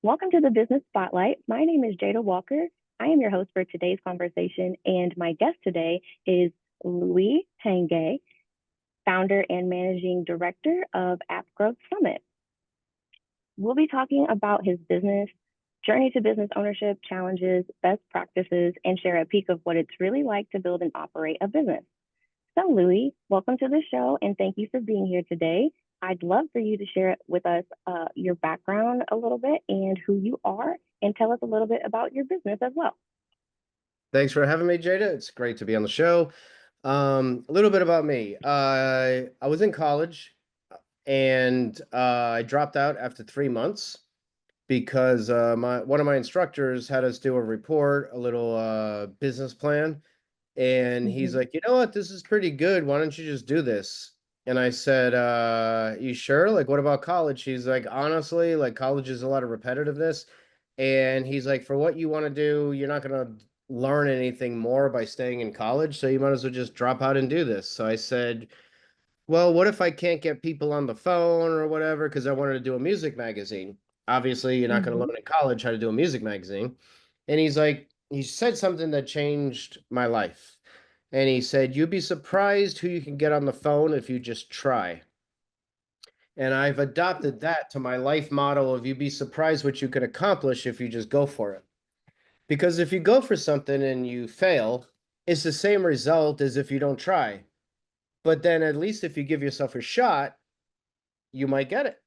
Welcome to the Business Spotlight. My name is Jada Walker. I am your host for today's conversation, and my guest today is Louie Tanguay, founder and managing director of App Growth Summit. We'll be talking about his business, journey to business ownership, challenges, best practices, and share a peek of what it's really like to build and operate a business. So, Louie, welcome to the show, and thank you for being here today. I'd love for you to share with us your background a little bit and who you are, and tell us a little bit about your business as well. Thanks for having me, Jada. It's great to be on the show. A little bit about me. I was in college and I dropped out after 3 months because my one of my instructors had us do a report, a little business plan, and he's Hmm. like, you know what, this is pretty good. Why don't you just do this? And I said, you sure? Like, what about college? He's like, honestly, like college is a lot of repetitiveness. And he's like, for what you want to do, you're not going to learn anything more by staying in college. So you might as well just drop out and do this. So I said, well, what if I can't get people on the phone or whatever? Because I wanted to do a music magazine. Obviously, you're not going to Hmm. learn in college how to do a music magazine. And he's like, he said something that changed my life. And he said, you'd be surprised who you can get on the phone if you just try. And I've adopted that to my life motto of you'd be surprised what you could accomplish if you just go for it. Because if you go for something and you fail, it's the same result as if you don't try. But then at least if you give yourself a shot, you might get it.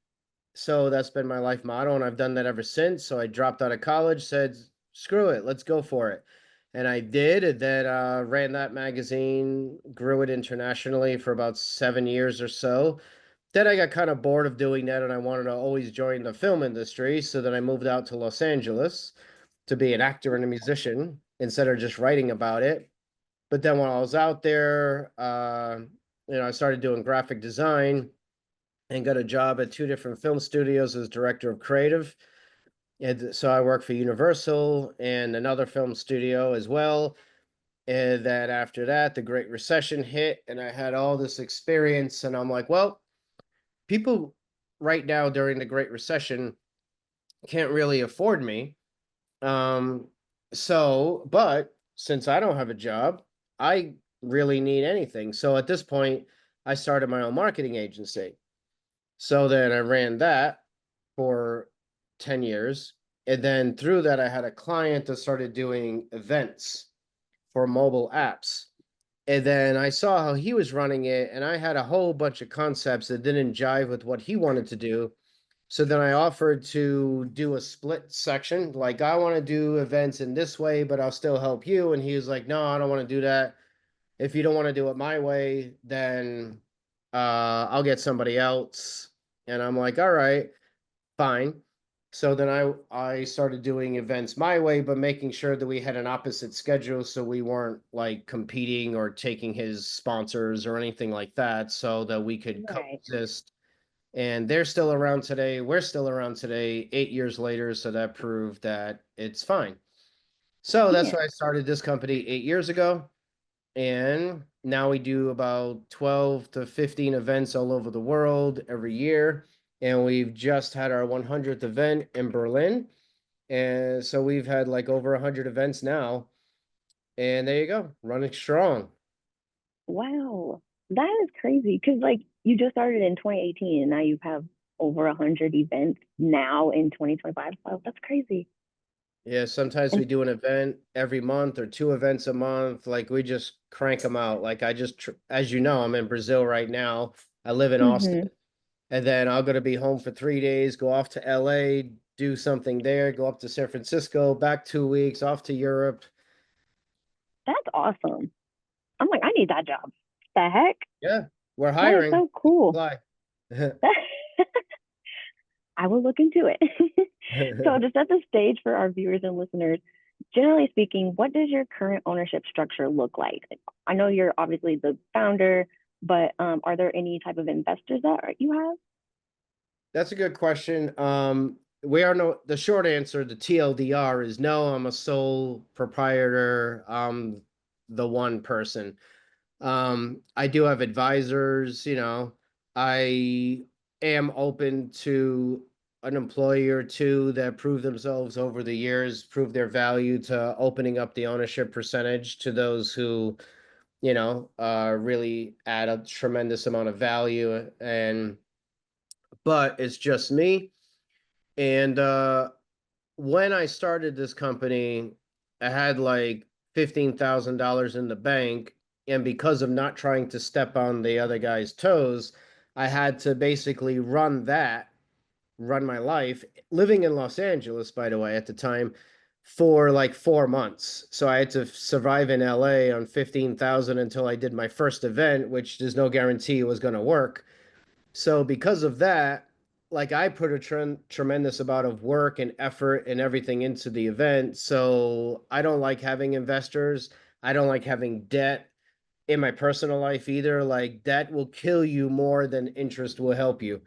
So that's been my life motto, and I've done that ever since. So I dropped out of college, said, screw it, let's go for it. And I did, and then ran that magazine, grew it internationally for about 7 years or so. Then I got kind of bored of doing that, and I wanted to always join the film industry. So then I moved out to Los Angeles to be an actor and a musician instead of just writing about it. But then when I was out there, I started doing graphic design and got a job at two different film studios as director of creative. And so I worked for Universal and another film studio as well. And then after that, the Great Recession hit, and I had all this experience. And I'm like, well, people right now during the Great Recession can't really afford me. Um, but since I don't have a job, I really need anything. So at this point, I started my own marketing agency. So then I ran that for 10 years. And then through that, I had a client that started doing events for mobile apps. And then I saw how he was running it, and I had a whole bunch of concepts that didn't jive with what he wanted to do. So then I offered to do a split section. Like, I want to do events in this way, but I'll still help you. And he was like, no, I don't want to do that. If you don't want to do it my way, then I'll get somebody else. And I'm like, all right, fine. So then I started doing events my way, but making sure that we had an opposite schedule so we weren't like competing or taking his sponsors or anything like that, so that we could Right. coexist. And they're still around today. We're still around today, 8 years later. So that proved that it's fine. So that's Yeah. why I started this company 8 years ago. And now we do about 12 to 15 events all over the world every year. And we've just had our 100th event in Berlin. And so we've had like over 100 events now. And there you go, running strong. Wow. That is crazy because, like, you just started in 2018 and now you have over 100 events now in 2025. Wow, that's crazy. Yeah, sometimes And we do an event every month or two events a month. Like we just crank them out. Like as you know, I'm in Brazil right now. I live in hmm Austin. And then I'm going to be home for 3 days, go off to LA, do something there, go up to San Francisco, back 2 weeks, off to Europe. that's awesome. I'm like, I need that job. The heck? Yeah, we're That is hiring. so cool. Apply. I will look into it. So, to set the stage for our viewers and listeners, generally speaking, what does your current ownership structure look like? I know you're obviously the founder, but are there any type of investors that you have? That's a good question. We are no, the short answer, the TLDR is no, I'm a sole proprietor. I'm the one person. I do have advisors, I am open to an employee or two that prove themselves over the years, prove their value to opening up the ownership percentage to those who, really add a tremendous amount of value. But it's just me. And when I started this company, I had like $15,000 in the bank. And because of not trying to step on the other guy's toes, I had to basically run my life, living in Los Angeles, by the way, at the time, for like 4 months. So I had to survive in LA on 15,000 until I did my first event, which there's no guarantee it was going to work. So because of that, like I put a tremendous amount of work and effort and everything into the event. So I don't like having investors. I don't like having debt in my personal life either. Like debt will kill you more than interest will help you,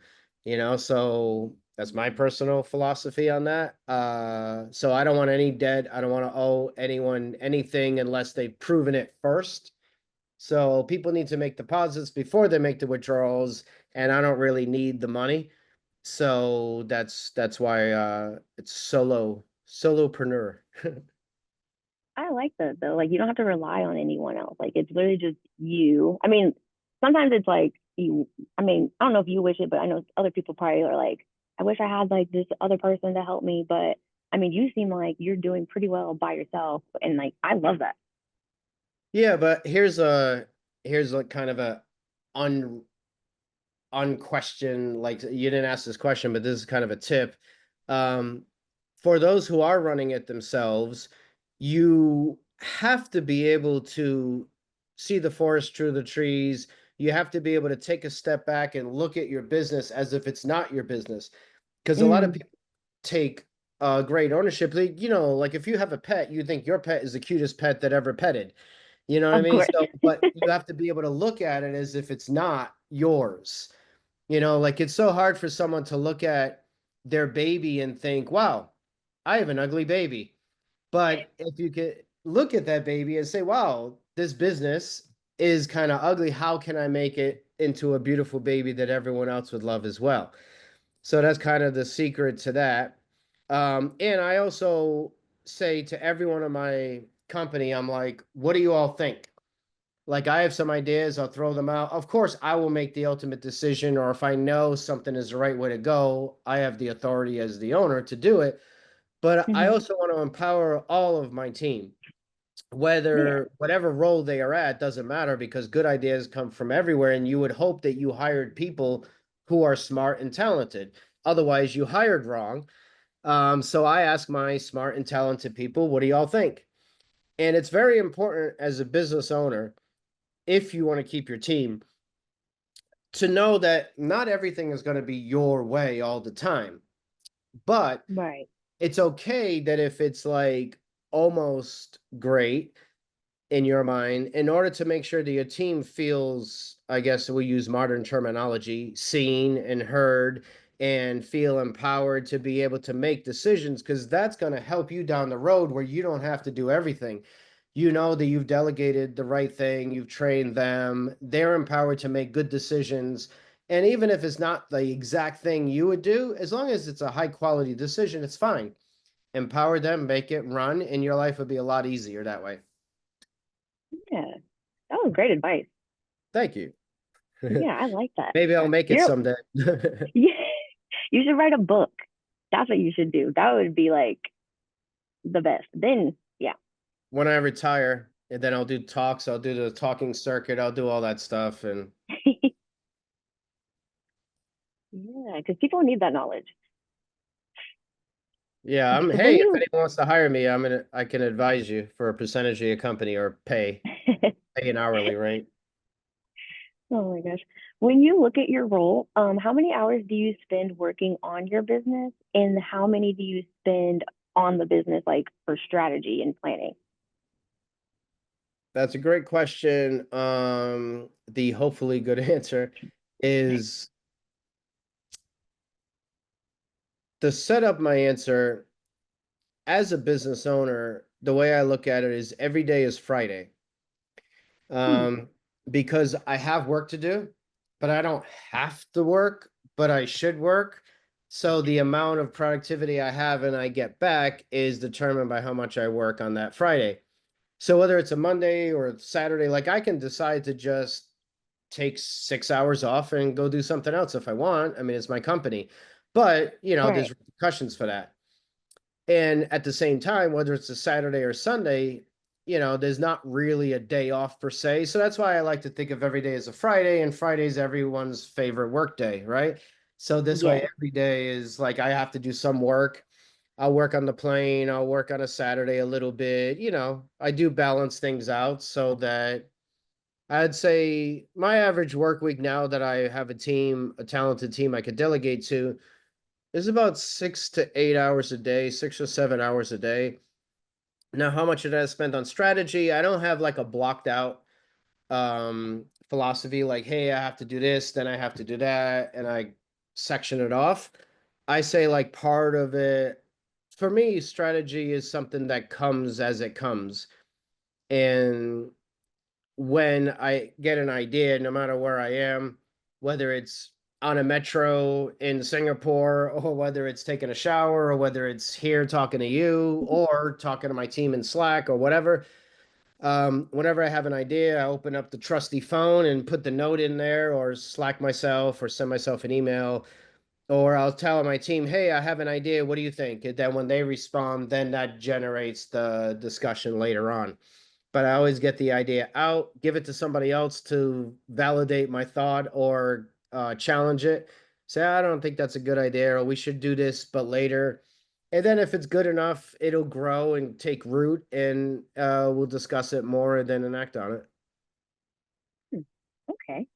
So that's my personal philosophy on that. So I don't want any debt. I don't want to owe anyone anything unless they've proven it first. So people need to make deposits before they make the withdrawals, and I don't really need the money. So that's why it's solopreneur. I like that though. Like you don't have to rely on anyone else. Like it's literally just you. I mean, sometimes it's like you. I mean, I don't know if you wish it, but I know other people probably are like, I wish I had like this other person to help me. But I mean, you seem like you're doing pretty well by yourself, and like I love that. Yeah, but here's like kind of a un unquestioned, like you didn't ask this question, but this is kind of a tip. Um, for those who are running it themselves, you have to be able to see the forest through the trees. You have to be able to take a step back and look at your business as if it's not your business. Because a lot of Mm, people take great ownership. Like if you have a pet, you think your pet is the cutest pet that ever petted. You know what I of mean? course. So, but you have to be able to look at it as if it's not yours. Like it's so hard for someone to look at their baby and think, wow, I have an ugly baby. But if you could look at that baby and say, wow, this business is kind of ugly. How can I make it into a beautiful baby that everyone else would love as well? So that's kind of the secret to that. And I also say to everyone in my company, I'm like, what do you all think? Like I have some ideas, I'll throw them out. Of course, I will make the ultimate decision, or if I know something is the right way to go, I have the authority as the owner to do it. But I Hmm. also want to empower all of my team, Yeah, whatever role they are at, doesn't matter because good ideas come from everywhere. And you would hope that you hired people who are smart and talented. Otherwise, you hired wrong. So I ask my smart and talented people, what do y'all think? And it's very important as a business owner, if you want to keep your team, to know that not everything is going to be your way all the time. But right. it's okay that if it's like almost great in your mind, in order to make sure that your team feels, I guess we use modern terminology, seen and heard and feel empowered to be able to make decisions, because that's going to help you down the road where you don't have to do everything. You know that you've delegated the right thing, you've trained them, they're empowered to make good decisions. And even if it's not the exact thing you would do, as long as it's a high quality decision, it's fine. Empower them, make it run, and your life would be a lot easier that way. Yeah, that was great advice. Thank you. Yeah, I like that. Maybe I'll make it You're someday. yeah, you should write a book. That's what you should do. That would be like the best. Then, yeah. When I retire, and then I'll do talks, I'll do the talking circuit, I'll do all that stuff. And Yeah, because people need that knowledge. yeah, When hey, if you, anyone wants to hire me, I can advise you for a percentage of your company or pay an hourly rate. oh my gosh, when you look at your role, how many hours do you spend working on your business, and how many do you spend on the business, like for strategy and planning? That's a great question. The hopefully good answer is to set up my answer as a business owner. The way I look at it is every day is Friday. Hmm. um, because I have work to do, but I don't have to work, but I should work. So the amount of productivity I have and I get back is determined by how much I work on that Friday. So whether it's a Monday or Saturday, like I can decide to just take 6 hours off and go do something else if I want. I mean, it's my company, but Right. there's repercussions for that. And at the same time, whether it's a Saturday or Sunday, there's not really a day off per se. So that's why I like to think of every day as a Friday, and Friday's everyone's favorite work day, right? So this way, Yes. every day is like I have to do some work. I'll work on the plane, I'll work on a Saturday a little bit. I do balance things out so that I'd say my average work week now that I have a team, a talented team I could delegate to, is about 6 to 8 hours a day, 6 or 7 hours a day. Now, how much of that is spent on strategy? I don't have like a blocked out philosophy like, hey, I have to do this, then I have to do that, and I section it off. I say like part of it for me, strategy is something that comes as it comes. And when I get an idea, no matter where I am, whether it's on a metro in Singapore, or whether it's taking a shower, or whether it's here talking to you, or talking to my team in Slack, or whatever. Whenever I have an idea, I open up the trusty phone and put the note in there, or Slack myself, or send myself an email, or I'll tell my team, "Hey, I have an idea. What do you think?" And then when they respond, then that generates the discussion later on. But I always get the idea out, give it to somebody else to validate my thought or challenge it. Say, I don't think that's a good idea, or we should do this, but later. And then if it's good enough, it'll grow and take root, and we'll discuss it more and then enact on it. Hmm. Okay.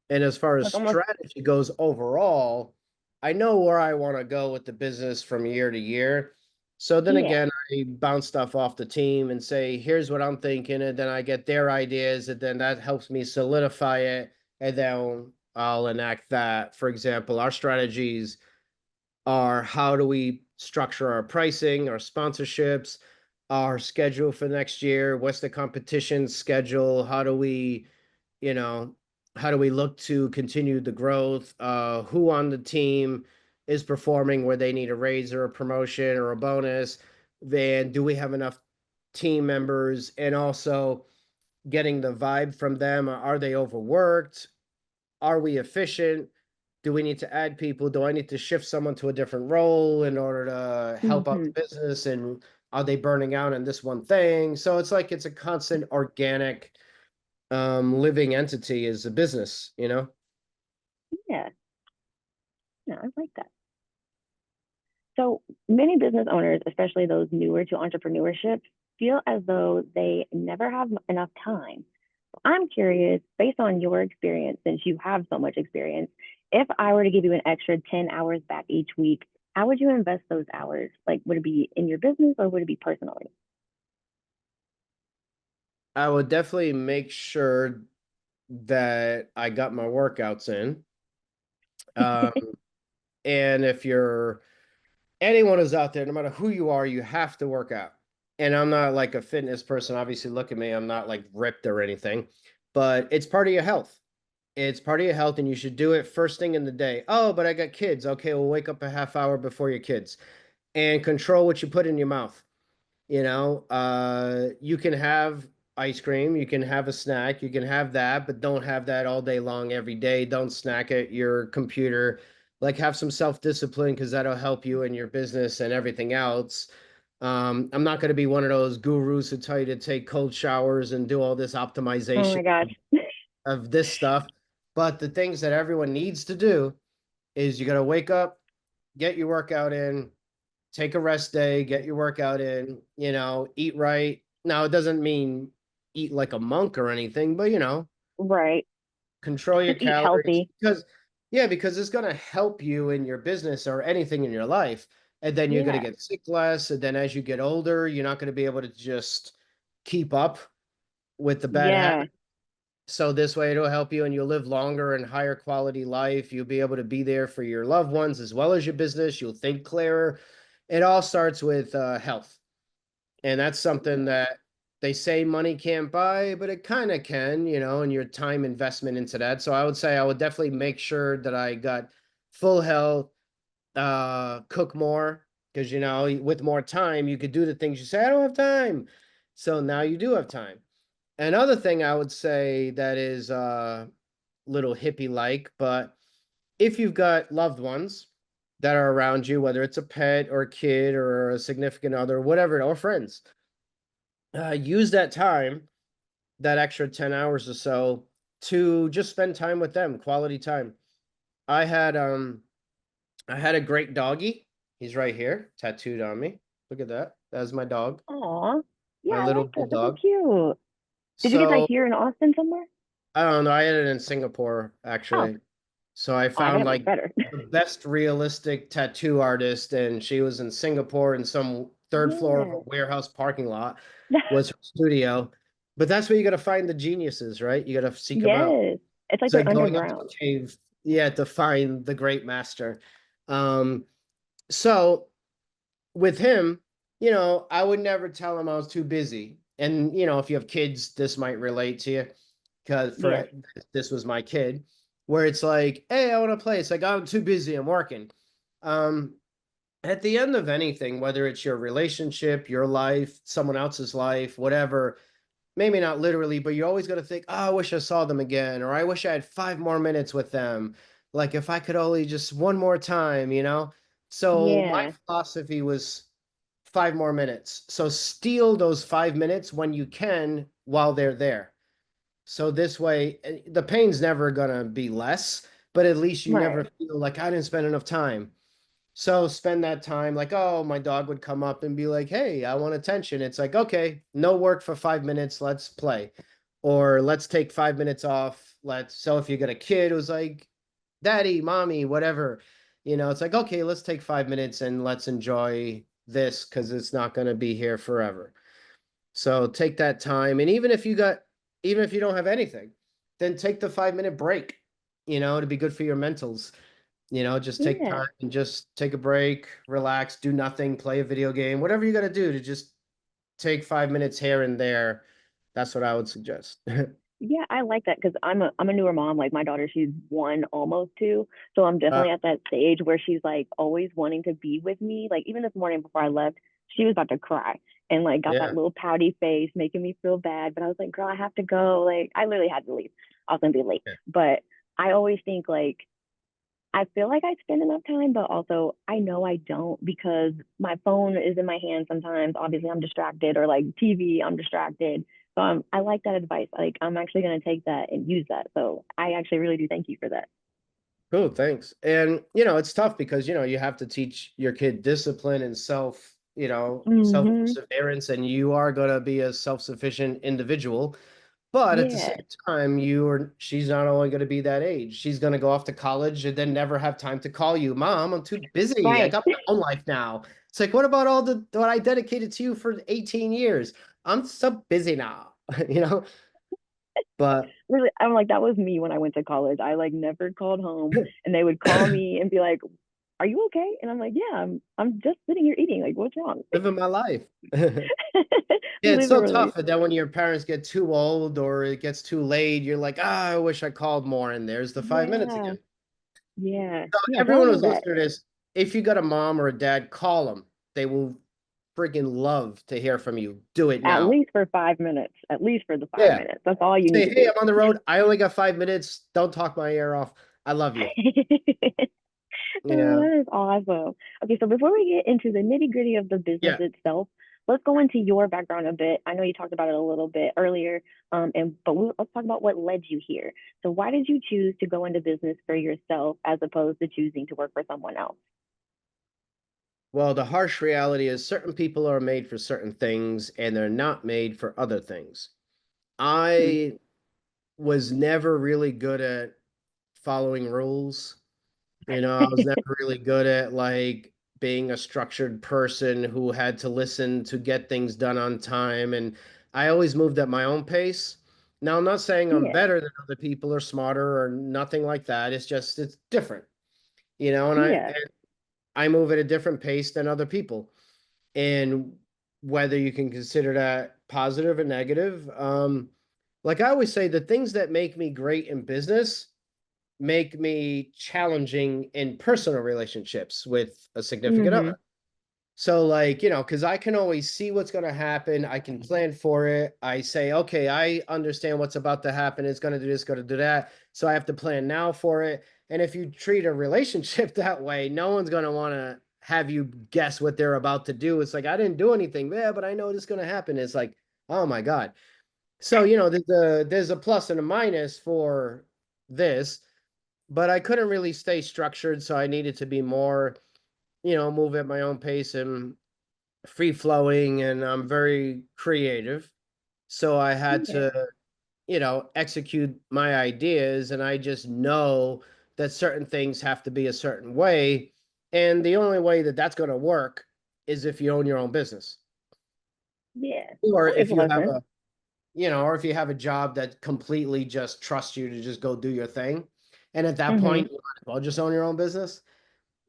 And as far as Like almost, strategy goes overall, I know where I want to go with the business from year to year. So then yeah. again, I bounce stuff off the team and say, here's what I'm thinking. And then I get their ideas, and then that helps me solidify it. And then I'll enact that. For example, our strategies are how do we structure our pricing, our sponsorships, our schedule for next year? What's the competition schedule? you know, how do we look to continue the growth? Who on the team is performing where they need a raise or a promotion or a bonus? Then do we have enough team members? And also getting the vibe from them. Are they overworked? Are we efficient? Do we need to add people? Do I need to shift someone to a different role in order to help out Hmm. the business? And are they burning out on this one thing? So it's like it's a constant organic living entity is a business. Yeah. Yeah, I like that. So many business owners, especially those newer to entrepreneurship, feel as though they never have enough time. I'm curious, based on your experience, since you have so much experience, if I were to give you an extra 10 hours back each week, how would you invest those hours? Like, would it be in your business or would it be personally? I would definitely make sure that I got my workouts in. Um, and if you're anyone who's out there, no matter who you are, you have to work out. And I'm not like a fitness person. Obviously, look at me. I'm not like ripped or anything, but it's part of your health. It's part of your health, and you should do it first thing in the day. Oh, but I got kids. Okay, well, wake up a half hour before your kids and control what you put in your mouth. You can have ice cream, you can have a snack, you can have that, but don't have that all day long every day. Don't snack at your computer. Like have some self-discipline because that'll help you in your business and everything else. I'm not going to be one of those gurus who tell you to take cold showers and do all this Oh optimization my gosh. of this stuff. But the things that everyone needs to do is you got to wake up, get your workout in, take a rest day, get your workout in, eat right. Now, it doesn't mean eat like a monk or anything, but Right. control your Just eat calories healthy. because, yeah, because it's going to help you in your business or anything in your life. And then you're going to Yeah. get sick less. And then as you get older, you're not going to be able to just keep up with the bad Yeah. habits. So this way it'll help you and you'll live longer and higher quality life. You'll be able to be there for your loved ones as well as your business. You'll think clearer. It all starts with health. And that's something that they say money can't buy, but it kind of can, and your time investment into that. So I would say I would definitely make sure that I got full health, cook more, because with more time you could do the things you say I don't have time. So now you do have time. Another thing I would say that is little hippie like, but if you've got loved ones that are around you, whether it's a pet or a kid or a significant other, whatever, or friends, use that time, that extra 10 hours or so, to just spend time with them, quality time. I had I had a great doggy. He's right here, tattooed on me. Look at that. That's my dog, Aw. Yeah, my I little like that. That's so bulldog. cute. Did you get that So here in Austin somewhere? I don't know. I had it in Singapore Oh, actually. So I oh, I bet found it was like better. the best realistic tattoo artist, and she was in Singapore in some third floor of a Yeah. warehouse parking lot was her studio. But that's where you got to find the geniuses, right? You got to seek them out. Yes. It's like It's they're like going up to a underground. cave, yeah, to find the great master. Um, so with him, I would never tell him I was too busy. And if you have kids, this might relate to you, because Yes. this was my kid, where it's like, hey, I want to play. It's like, I'm too busy, I'm working. Um, at the end of anything, whether it's your relationship, your life, someone else's life, whatever, maybe not literally, but you always got to think, oh, I wish I saw them again, or I wish I had 5 more minutes with them. Like if I could only just one more time. So my Yeah. philosophy was 5 more minutes. So steal those 5 minutes when you can while they're there. So this way, the pain's never gonna be less, but at least you never Right. feel like I didn't spend enough time. So spend that time like, oh, my dog would come up and be like, hey, I want attention. It's like, okay, no work for 5 minutes. Let's play. Or let's take 5 minutes off. So if you got a kid who's like, daddy, mommy, whatever, it's like, okay, let's take 5 minutes and let's enjoy this because it's not going to be here forever. So take that time. And even if you don't have anything, then take the 5 minute break, to be good for your mentals. Just take Yeah. time and just take a break, relax, do nothing, play a video game, whatever you got to do to just take 5 minutes here and there. That's what I would suggest. Yeah, I like that because I'm a newer mom. Like my daughter, she's one, almost two. So I'm Uh, definitely at that stage where she's like always wanting to be with me. Like even this morning before I left, she was about to cry and like got that yeah, little pouty face, making me feel bad. But I was like, girl, I have to go. Like I literally had to leave. I was gonna be late. yeah. But I always think like I feel like I spend enough time, but also I know I don't because my phone is in my hand sometimes. Obviously, I'm distracted, or like TV, I'm distracted. So I like that advice. Like, I'm actually going to take that and use that. So I actually really do thank you for that. Cool, thanks. And it's tough because you have to teach your kid discipline and self Mm-hmm. perseverance, and you are going to be a self-sufficient individual. But at the Yeah. same time, she's not only going to be that age, she's going to go off to college and then never have time to call you, Mom, I'm too busy. I Right. got my own life now. It's like, what about all the what I dedicated to you for 18 years? I'm so busy now, you know? But Really, I'm like, that was me when I went to college. I like never called home and they would call me and be like, are you okay? And I'm like, yeah, I'm just sitting here eating. Like, what's wrong? living my life. Yeah, it's so Literally. tough. And then when your parents get too old or it gets too late, you're like, I wish I called more. And there's the 5 minutes Yeah. again. Yeah. So Yeah. So I everyone love who's that. listening to this, if you got a mom or a dad, call them. They will freaking love to hear from you. Do it At now. least for 5 minutes, at least for the five Yeah. minutes. That's all you need Say, to hey, do. I'm on the road. I only got 5 minutes. Don't talk my ear off. I love you. Oh, Yeah. that is awesome. Okay, so before we get into the nitty gritty of the business Yeah. itself, let's go into your background a bit. I know you talked about it a little bit earlier, let's talk about what led you here. So, why did you choose to go into business for yourself as opposed to choosing to work for someone else? Well, the harsh reality is certain people are made for certain things and they're not made for other things. Hmm. I was never really good at following rules. I was never really good at like being a structured person who had to listen to get things done on time. And I always moved at my own pace. Now, I'm not saying I'm Yeah, better than other people or smarter or nothing like that. It's just, it's different, and yeah, I move at a different pace than other people. And whether you can consider that positive or negative, like I always say, the things that make me great in business make me challenging in personal relationships with a significant Mm-hmm. other. So, like, because I can always see what's going to happen. I can plan for it. I say, okay, I understand what's about to happen. It's going to do this, going to do that. So I have to plan now for it. And if you treat a relationship that way, no one's going to want to have you guess what they're about to do. It's like, I didn't do anything. Yeah, but I know this is going to happen. It's like, oh my God. So, there's a plus and a minus for this, but I couldn't really stay structured. So I needed to be more, move at my own pace and free flowing, and I'm very creative. So I had Yeah. to, execute my ideas, and I just know that certain things have to be a certain way. And the only way that that's going to work is if you own your own business, Yeah. or That makes if a you lot of have sense. a, or if you have a job that completely just trusts you to just go do your thing. And at that Mm-hmm. point, you might as well just own your own business.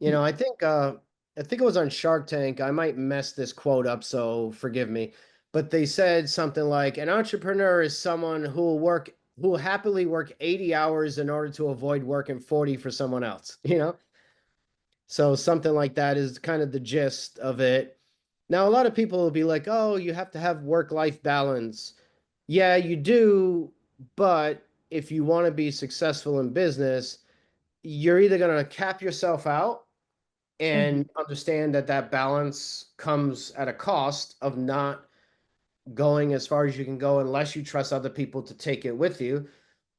I think it was on Shark Tank. I might mess this quote up, so forgive me. But they said something like an entrepreneur is someone who will happily work 80 hours in order to avoid working 40 for someone else, you know? So something like that is kind of the gist of it. Now, a lot of people will be like, "Oh, you have to have work-life balance." Yeah, you do, but if you want to be successful in business, you're either going to cap yourself out Mm-hmm. and understand that that balance comes at a cost of not going as far as you can go unless you trust other people to take it with you,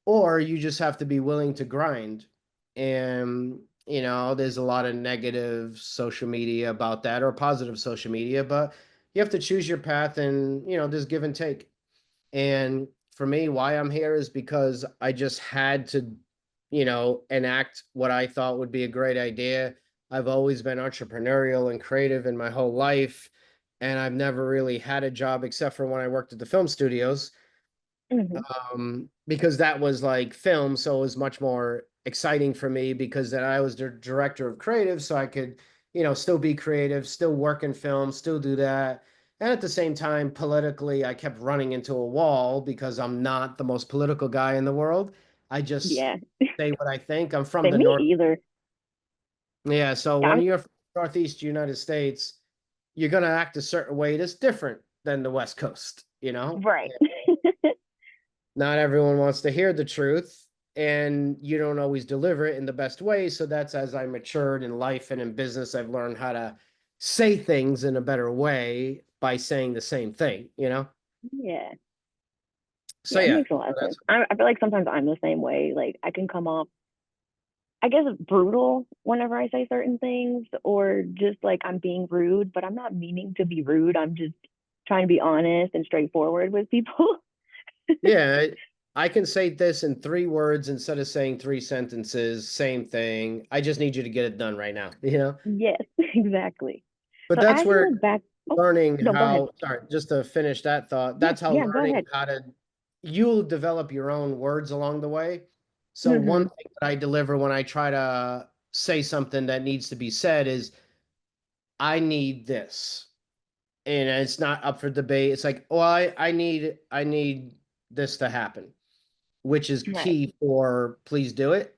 or you just have to be willing to grind. And there's a lot of negative social media about that, or positive social media, but you have to choose your path, and there's give and take. And for me, why I'm here is because I just had to, enact what I thought would be a great idea. I've always been entrepreneurial and creative in my whole life, and I've never really had a job except for when I worked at the film studios, Mm-hmm. because that was like film, so it was much more exciting for me because then I was the director of creative, so I could, still be creative, still work in film, still do that. And at the same time, politically, I kept running into a wall because I'm not the most political guy in the world. I just Yeah. say what I think. I'm from Say the me North. either. Yeah, so Yeah, when I'm you're from the Northeast United States, you're gonna act a certain way that's different than the West Coast, right. not everyone wants to hear the truth, and you don't always deliver it in the best way. So that's, as I matured in life and in business, I've learned how to say things in a better way by saying the same thing. Yeah. So Yeah, it yeah, makes a lot so of sense. that's I feel like sometimes I'm the same way. Like I can come off, I guess, brutal whenever I say certain things, or just like I'm being rude, but I'm not meaning to be rude. I'm just trying to be honest and straightforward with people. yeah. I can say this in 3 words instead of saying 3 sentences. Same thing. I just need you to get it done right now. Yes, exactly. But So that's as you where look back, oh, learning no, go ahead. how, sorry, just to finish that thought, Yeah, that's how yeah, go learning ahead. how to, you'll develop your own words along the way. So one Mm-hmm. thing that I deliver when I try to say something that needs to be said is, I need this. And it's not up for debate. It's like, oh, I need this to happen, which is Right. key for please do it.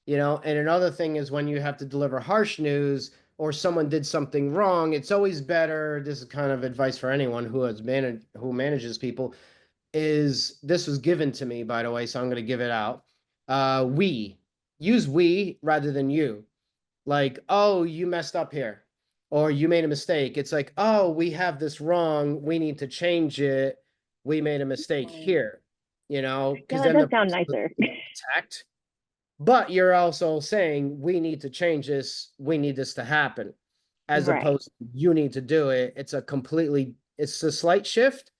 And another thing is when you have to deliver harsh news or someone did something wrong, it's always better. This is kind of advice for anyone who manages people. Is this was given to me, by the way, so I'm going to give it out. We use we rather than you. Like, oh, you messed up here, or you made a mistake. It's like, oh, we have this wrong. We need to change it. We made a mistake Um, here. yeah, Because that then does the sound person nicer. is attacked, but you're also saying we need to change this, we need this to happen, as Right. opposed to you need to do it. It's a slight shift,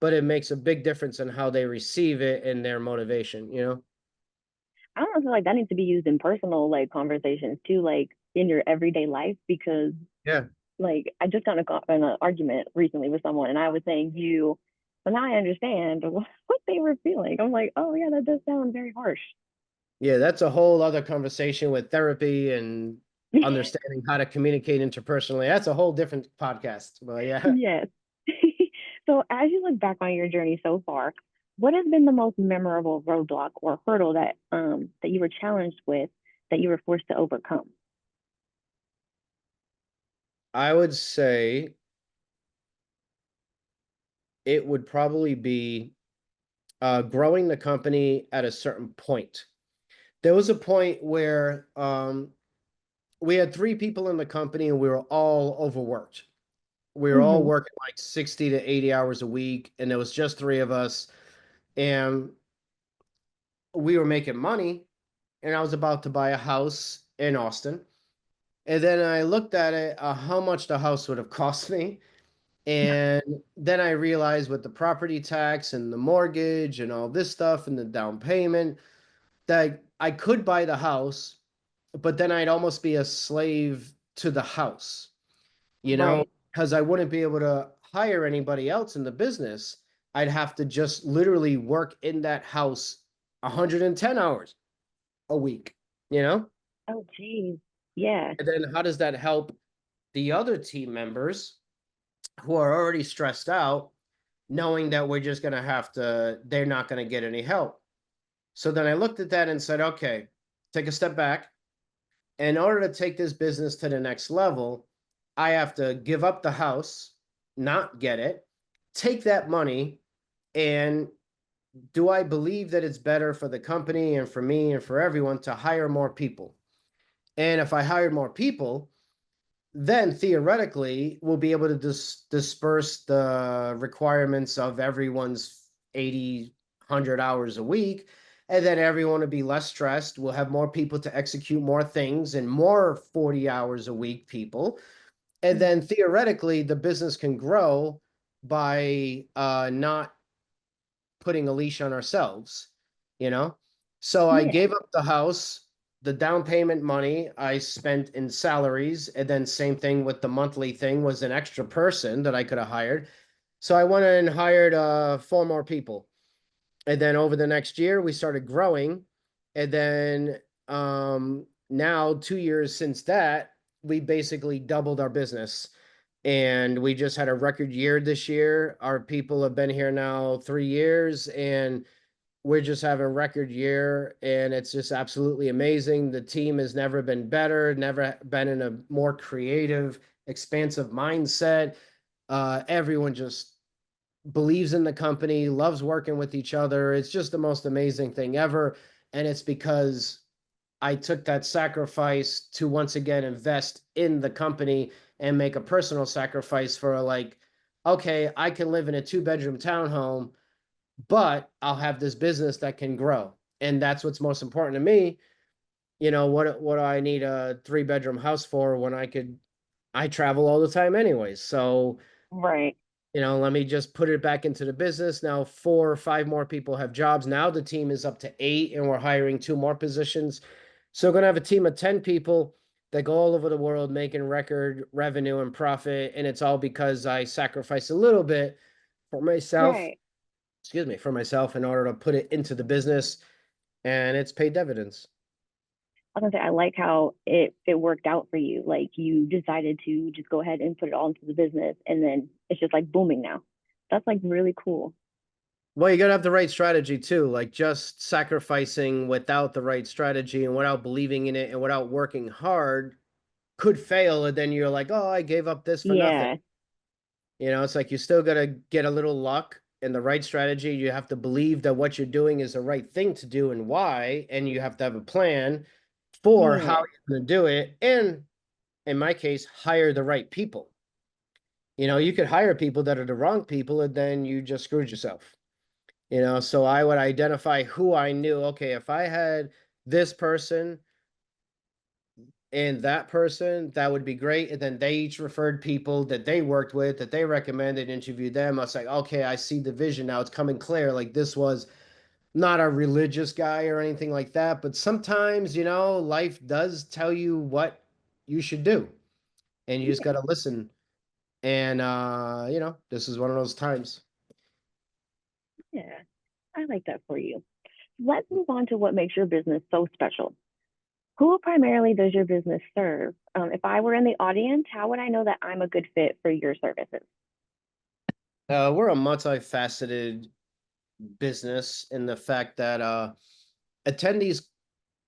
but it makes a big difference in how they receive it and their motivation. I don't feel like that needs to be used in personal like conversations too, like in your everyday life, because Yeah. like I just got in an argument recently with someone, and I was saying you, so now I understand what they were feeling. I'm like, oh yeah, that does sound very harsh. Yeah, that's a whole other conversation with therapy and understanding how to communicate interpersonally. That's a whole different podcast. But yeah. Yes. So as you look back on your journey so far, What has been the most memorable roadblock or hurdle that you were challenged with that you were forced to overcome? I would say it would probably be growing the company at a certain point. There was a point where we had three people in the company and we were all overworked. We were all Mm-hmm. working like 60 to 80 hours a week, and there was just three of us. And we were making money, and I was about to buy a house in Austin. And then I looked at it, how much the house would have cost me. And then I realized with the property tax and the mortgage and all this stuff and the down payment that I could buy the house, but then I'd almost be a slave to the house, Right. because I wouldn't be able to hire anybody else in the business. I'd have to just literally work in that house 110 hours a week, you know? Oh, geez. Yeah. And then how does that help the other team members who are already stressed out, knowing that we're just going to have to, they're not going to get any help? So then I looked at that and said, okay, take a step back. In order to take this business to the next level, I have to give up the house, not get it, take that money, and do I believe that it's better for the company and for me and for everyone to hire more people? And if I hired more people, then theoretically we'll be able to disperse the requirements of everyone's 80, 100 hours a week, and then everyone will be less stressed. We'll have more people to execute more things and more 40 hours a week people, and then Mhm. theoretically the business can grow by not putting a leash on ourselves, you know? So I Yeah. gave up the house, the down payment money I spent in salaries, and then same thing with the monthly thing was an extra person that I could have hired. So I went and hired four more people. And then over the next year, we started growing. And then now, 2 years since that, we basically doubled our business. And we just had a record year this year. Our people have been here now 3 years, and we're just having a record year, and it's just absolutely amazing. The team has never been better, never been in a more creative, expansive mindset. Everyone just believes in the company, loves working with each other. It's just the most amazing thing ever. And it's because I took that sacrifice to once again invest in the company and make a personal sacrifice for like, okay, I can live in a two-bedroom townhome, but I'll have this business that can grow. And that's what's most important to me. What do I need a three-bedroom house for when I travel all the time anyways. So, Right. let me just put it back into the business. Now, four or five more people have jobs. Now the team is up to eight, and we're hiring two more positions. So we're gonna have a team of 10 people that go all over the world making record revenue and profit. And it's all because I sacrificed a little bit for myself, Right. excuse me, for myself in order to put it into the business, and it's paid dividends. I was gonna say I like how it worked out for you. Like you decided to just go ahead and put it all into the business, and then it's just like booming now. That's like really cool. Well, you got to have the right strategy too. Like just sacrificing without the right strategy and without believing in it and without working hard could fail. And then you're like, oh, I gave up this for nothing. Yeah. It's like you still got to get a little luck and the right strategy. You have to believe that what you're doing is the right thing to do and why. And you have to have a plan for how Yeah. you're going to do it. And in my case, hire the right people. You could hire people that are the wrong people and then you just screwed yourself. So I would identify who I knew. Okay, if I had this person and that person, that would be great. And then they each referred people that they worked with, that they recommended, interviewed them. I was like, okay, I see the vision now. It's coming clear. Like this was not a religious guy or anything like that. But sometimes, life does tell you what you should do. And you just got to listen. And, this is one of those times. Yeah. I like that for you. Let's move on to what makes your business so special. Who primarily does your business serve? If I were in the audience, how would I know that I'm a good fit for your services? We're a multifaceted business in the fact that attendees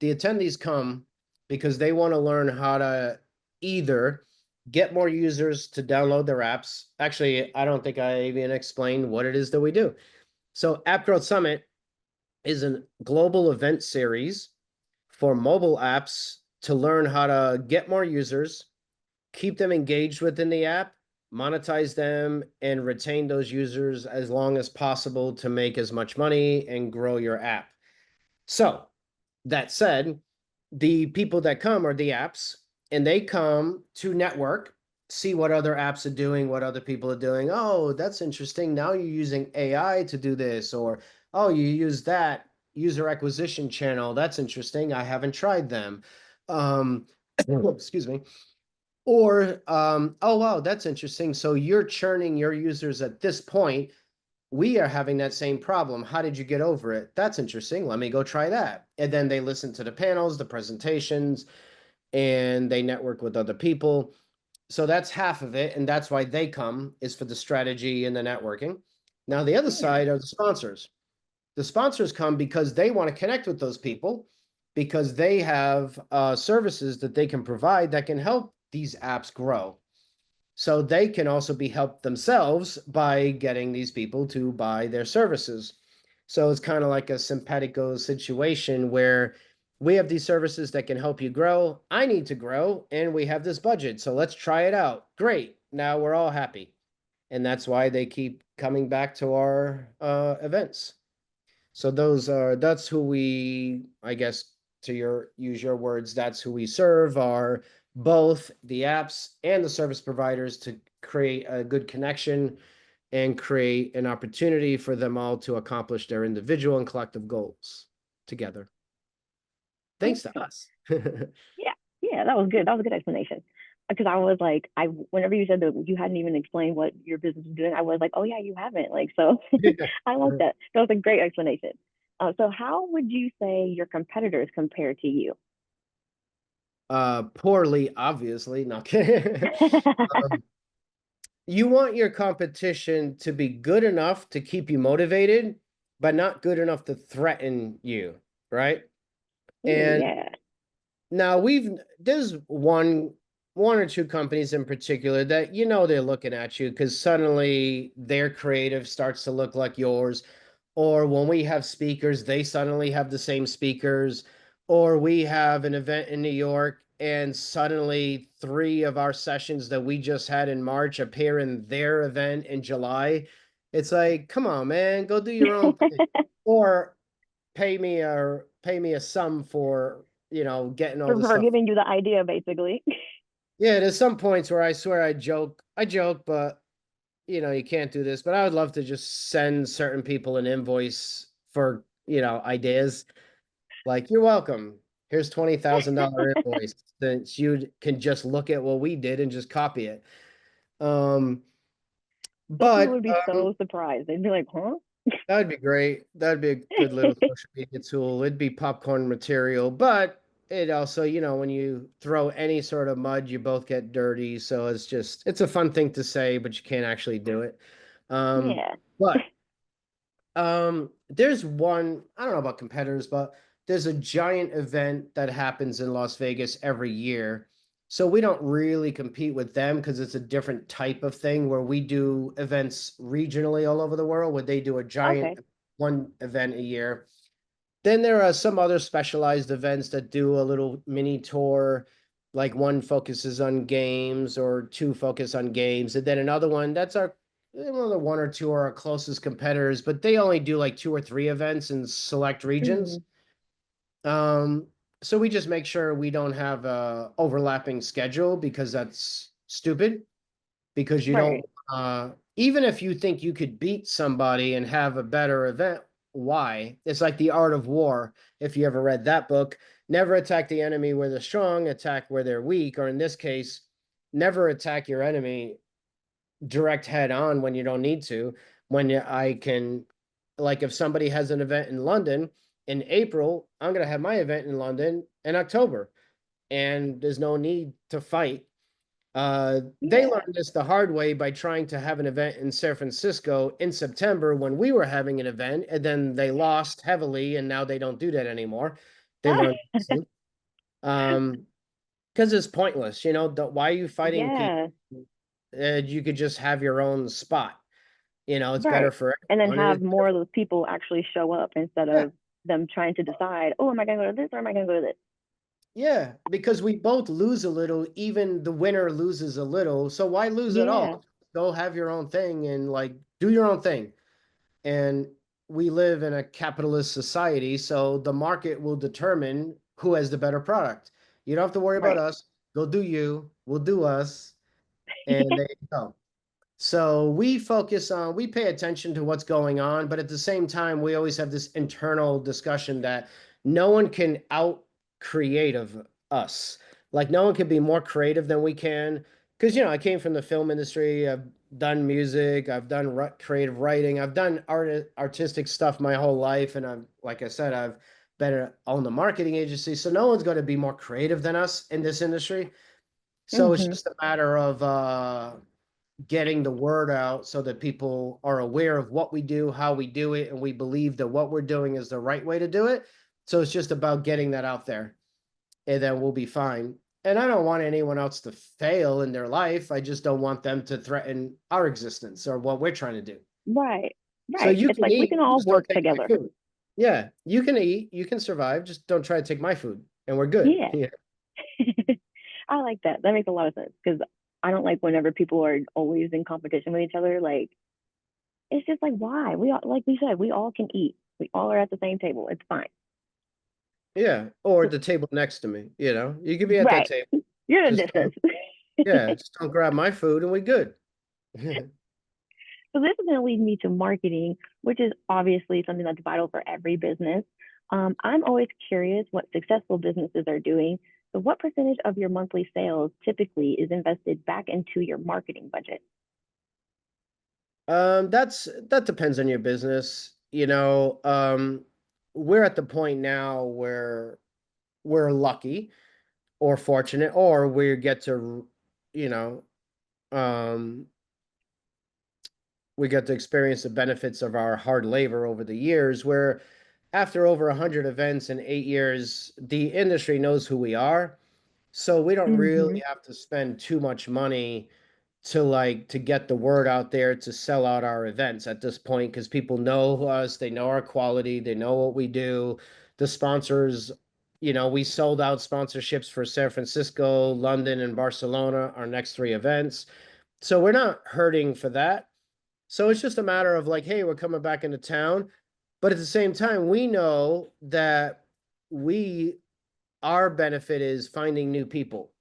the attendees come because they want to learn how to either get more users to download their apps. Actually, I don't think I even explained what it is that we do. So App Growth Summit is a global event series for mobile apps to learn how to get more users, keep them engaged within the app, monetize them, and retain those users as long as possible to make as much money and grow your app. So, that said, the people that come are the apps, and they come to network, see what other apps are doing, what other people are doing. Oh, that's interesting. Now you're using AI to do this, or oh, you use that user acquisition channel. That's interesting. I haven't tried them. Um, excuse me. Or, oh, wow, that's interesting. So you're churning your users at this point. We are having that same problem. How did you get over it? That's interesting. Let me go try that. And then they listen to the panels, the presentations, and they network with other people. So that's half of it. And that's why they come, is for the strategy and the networking. Now, the other Yeah. side are the sponsors. The sponsors come because they want to connect with those people, because they have services that they can provide that can help these apps grow. So they can also be helped themselves by getting these people to buy their services. So it's kind of like a simpatico situation where we have these services that can help you grow. I need to grow, and we have this budget. So let's try it out. Great. Now we're all happy. And that's why they keep coming back to our events. So that's who we, I guess, use your words, that's who we serve, are both the apps and the service providers, to create a good connection and create an opportunity for them all to accomplish their individual and collective goals together. Thanks to Awesome. us. Yeah. Yeah, that was good. That was a good explanation. Because I was like, whenever you said that you hadn't even explained what your business is doing, I was like, oh yeah, you haven't. Like, so I like that. That was a great explanation. So how would you say your competitors compare to you? Poorly, obviously. Not kidding. Um, you want your competition to be good enough to keep you motivated, but not good enough to threaten you, right? Ooh, And yeah. now there's one or two companies in particular that they're looking at you because suddenly their creative starts to look like yours. Or when we have speakers, they suddenly have the same speakers. Or we have an event in New York and suddenly three of our sessions that we just had in March appear in their event in July. It's like, come on, man, go do your own thing. Or pay me a sum for getting all this For stuff. giving you the idea, basically. Yeah, there's some points where I swear I joke, but you can't do this. But I would love to just send certain people an invoice for ideas. Like, you're welcome. Here's $20,000 invoice, since you can just look at what we did and just copy it. Um, People but would be so surprised. They'd be like, huh? that would be great. That'd be a good little social media tool. It'd be popcorn material, but it also, when you throw any sort of mud, you both get dirty. So it's a fun thing to say, but you can't actually do it. Yeah. But there's one, I don't know about competitors, but there's a giant event that happens in Las Vegas every year. So we don't really compete with them because it's a different type of thing, where we do events regionally all over the world, where they do a giant Okay. one event a year. Then there are some other specialized events that do a little mini tour, like one focuses on games or two focus on games. And then another one, that's another one or two are our closest competitors, but they only do like two or three events in select regions. Mm, Um, so we just make sure we don't have a overlapping schedule, because that's stupid. Because you don't, right. even if you think you could beat somebody and have a better event, why? It's like the art of war. If you ever read that book, never attack the enemy where they're strong, attack where they're weak. Or in this case, never attack your enemy direct head on when you don't need to. I can, like, if somebody has an event in London in April, I'm going to have my event in London in October, and there's no need to fight. They Yeah. learned this the hard way by trying to have an event in San Francisco in September when we were having an event, and then they lost heavily, and now they don't do that anymore. They learned the lesson. Um, because it's pointless, why are you fighting people? Yeah. You could just have your own spot. It's better Right. for And then everyone. And have it's more of those people actually show up instead yeah, of them trying to decide, oh, am I going to go to this or am I going to go to this? yeah, because we both lose a little, even the winner loses a little. So why lose at Yeah. all? Go have your own thing and like do your own thing. And we live in a capitalist society, so the market will determine who has the better product. You don't have to worry about Right. us. Go do you. We'll do us. And there you go. So we pay attention to what's going on, but at the same time, we always have this internal discussion that no one can out creative us. Like no one can be more creative than we can. Because, I came from the film industry. I've done music. I've done creative writing. I've done artistic stuff my whole life. And like I said, I've been on the marketing agency. So no one's going to be more creative than us in this industry. So it's Hmm. just a matter of, getting the word out so that people are aware of what we do, how we do it, and we believe that what we're doing is the right way to do it. So it's just about getting that out there, and then we'll be fine. And I don't want anyone else to fail in their life. I just don't want them to threaten our existence or what we're trying to do. Right. So Right. you It's can like we can eat, all just don't work take my together. food. Yeah, you can eat, you can survive, just don't try to take my food, and we're good. Yeah. Yeah. I like that. That makes a lot of sense because I don't like whenever people are always in competition with each other. Like, it's just like, why? We all, like we said, we all can eat. We all are at the same table. It's fine. Yeah, or the table next to me, you could be at that Right. table. You're the Just distance. just don't grab my food and we good. So this is going to lead me to marketing, which is obviously something that's vital for every business. I'm always curious what successful businesses are doing. So what percentage of your monthly sales typically is invested back into your marketing budget? That depends on your business. We're at the point now where we're lucky or fortunate, or we get to, you know, um, we get to experience the benefits of our hard labor over the years, where after over 100 events in 8 years, the industry knows who we are. So we don't Mm-hmm. really have to spend too much money to get the word out there to sell out our events at this point, because people know us, they know our quality, they know what we do. The sponsors, we sold out sponsorships for San Francisco, London, and Barcelona, our next three events. So we're not hurting for that. So it's just a matter of like, hey, we're coming back into town. But at the same time, we know that we our benefit is finding new people.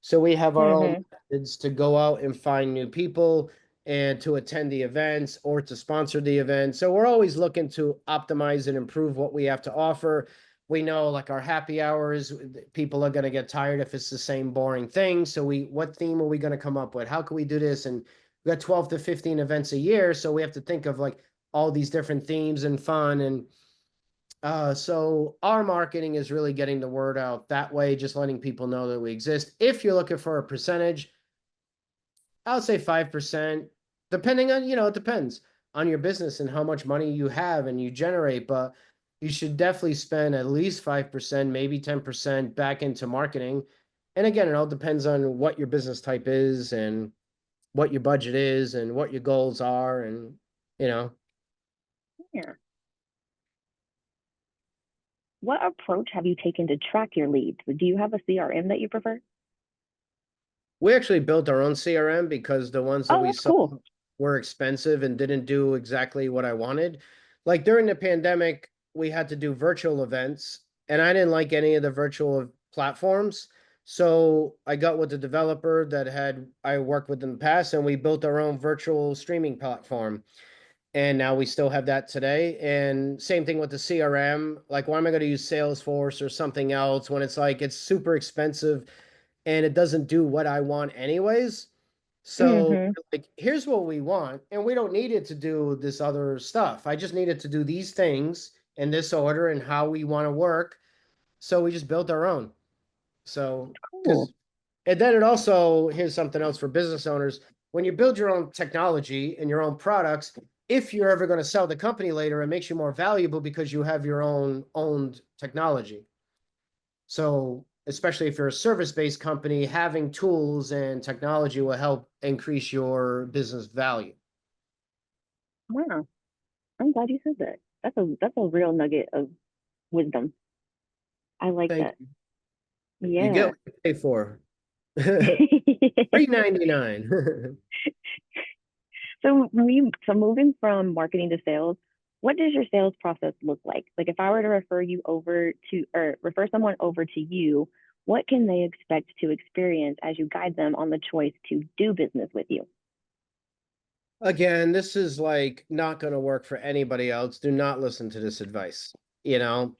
So we have our own Mm-hmm. methods to go out and find new people and to attend the events or to sponsor the event. So we're always looking to optimize and improve what we have to offer. We know like our happy hours, people are going to get tired if it's the same boring thing. So what theme are we going to come up with? How can we do this? And we got 12 to 15 events a year. So we have to think of like all these different themes and fun. And so our marketing is really getting the word out that way, just letting people know that we exist. If you're looking for a percentage, I would say 5%, depending on, it depends on your business and how much money you have and you generate, but you should definitely spend at least 5%, maybe 10% back into marketing. And again, it all depends on what your business type is and what your budget is and what your goals are. And, you know, Yeah. What approach have you taken to track your leads? Do you have a CRM that you prefer? We actually built our own CRM because the ones that Oh, we that's saw cool. were expensive and didn't do exactly what I wanted. Like during the pandemic, we had to do virtual events, and I didn't like any of the virtual platforms. So I got with the developer that had I worked with in the past, and we built our own virtual streaming platform. And now we still have that today. And same thing with the CRM. Like, why am I going to use Salesforce or something else when it's like it's super expensive and it doesn't do what I want anyways? So, Mm-hmm. like, here's what we want, and we don't need it to do this other stuff. I just need it to do these things in this order and how we want to work. So we just built our own. So, because Cool. And then it also, here's something else for business owners. When you build your own technology and your own products, if you're ever going to sell the company later, it makes you more valuable because you have your own owned technology. So, especially if you're a service-based company, having tools and technology will help increase your business value. Wow, I'm glad you said that. That's a real nugget of wisdom. I like Thank that. you. You get Yeah. what you pay for. $3.99. So moving from marketing to sales, what does your sales process look like? Like if I were to refer you over to or refer someone over to you, what can they expect to experience as you guide them on the choice to do business with you? Again, this is like not going to work for anybody else. Do not listen to this advice, you know?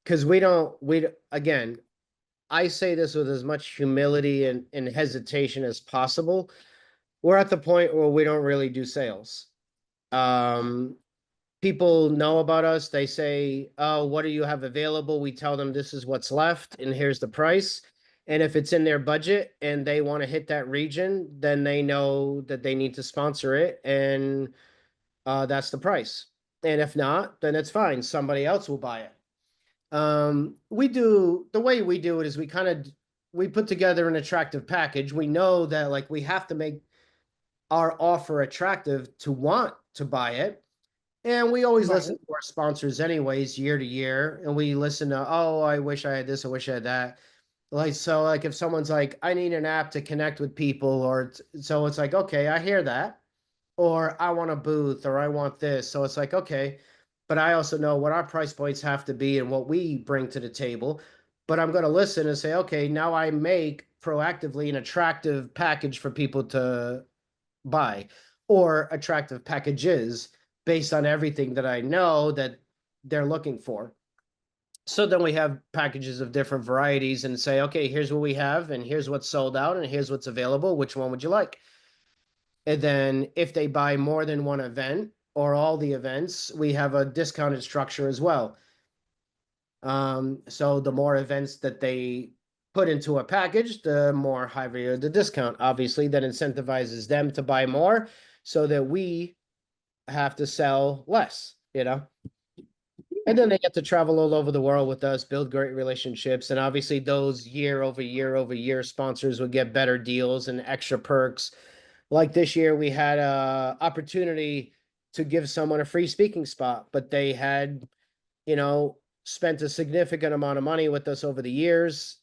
Because again, I say this with as much humility and hesitation as possible. We're at the point where we don't really do sales. Um, People know about us. They say, "Oh, what do you have available?" We tell them this is what's left and here's the price. And if it's in their budget and they want to hit that region, then they know that they need to sponsor it, and that's the price. And if not, then it's fine. Somebody else will buy it. We do the way we do it is we put together an attractive package. We know that like we have to make our offer attractive to want to buy it. And we always listen Right. to our sponsors anyways, year to year. And we listen to, oh, I wish I had this, I wish I had that. Like, so like if someone's like, I need an app to connect with people, so it's like, okay, I hear that. Or I want a booth, or I want this. So it's like, okay, but I also know what our price points have to be and what we bring to the table. But I'm going to listen and say, okay, now I make proactively an attractive package for people to buy, or attractive packages based on everything that I know that they're looking for. So then we have packages of different varieties and say, okay, here's what we have, and here's what's sold out, and here's what's available. Which one would you like? And then if they buy more than one event or all the events, we have a discounted structure as well. So the more events that they put into a package, the more higher the discount. Obviously, that incentivizes them to buy more so that we have to sell less, you know? And Yeah. then they get to travel all over the world with us, build great relationships. And obviously, those year over year over year sponsors would get better deals and extra perks. Like this year, we had a opportunity to give someone a free speaking spot, but they had, you know, spent a significant amount of money with us over the years,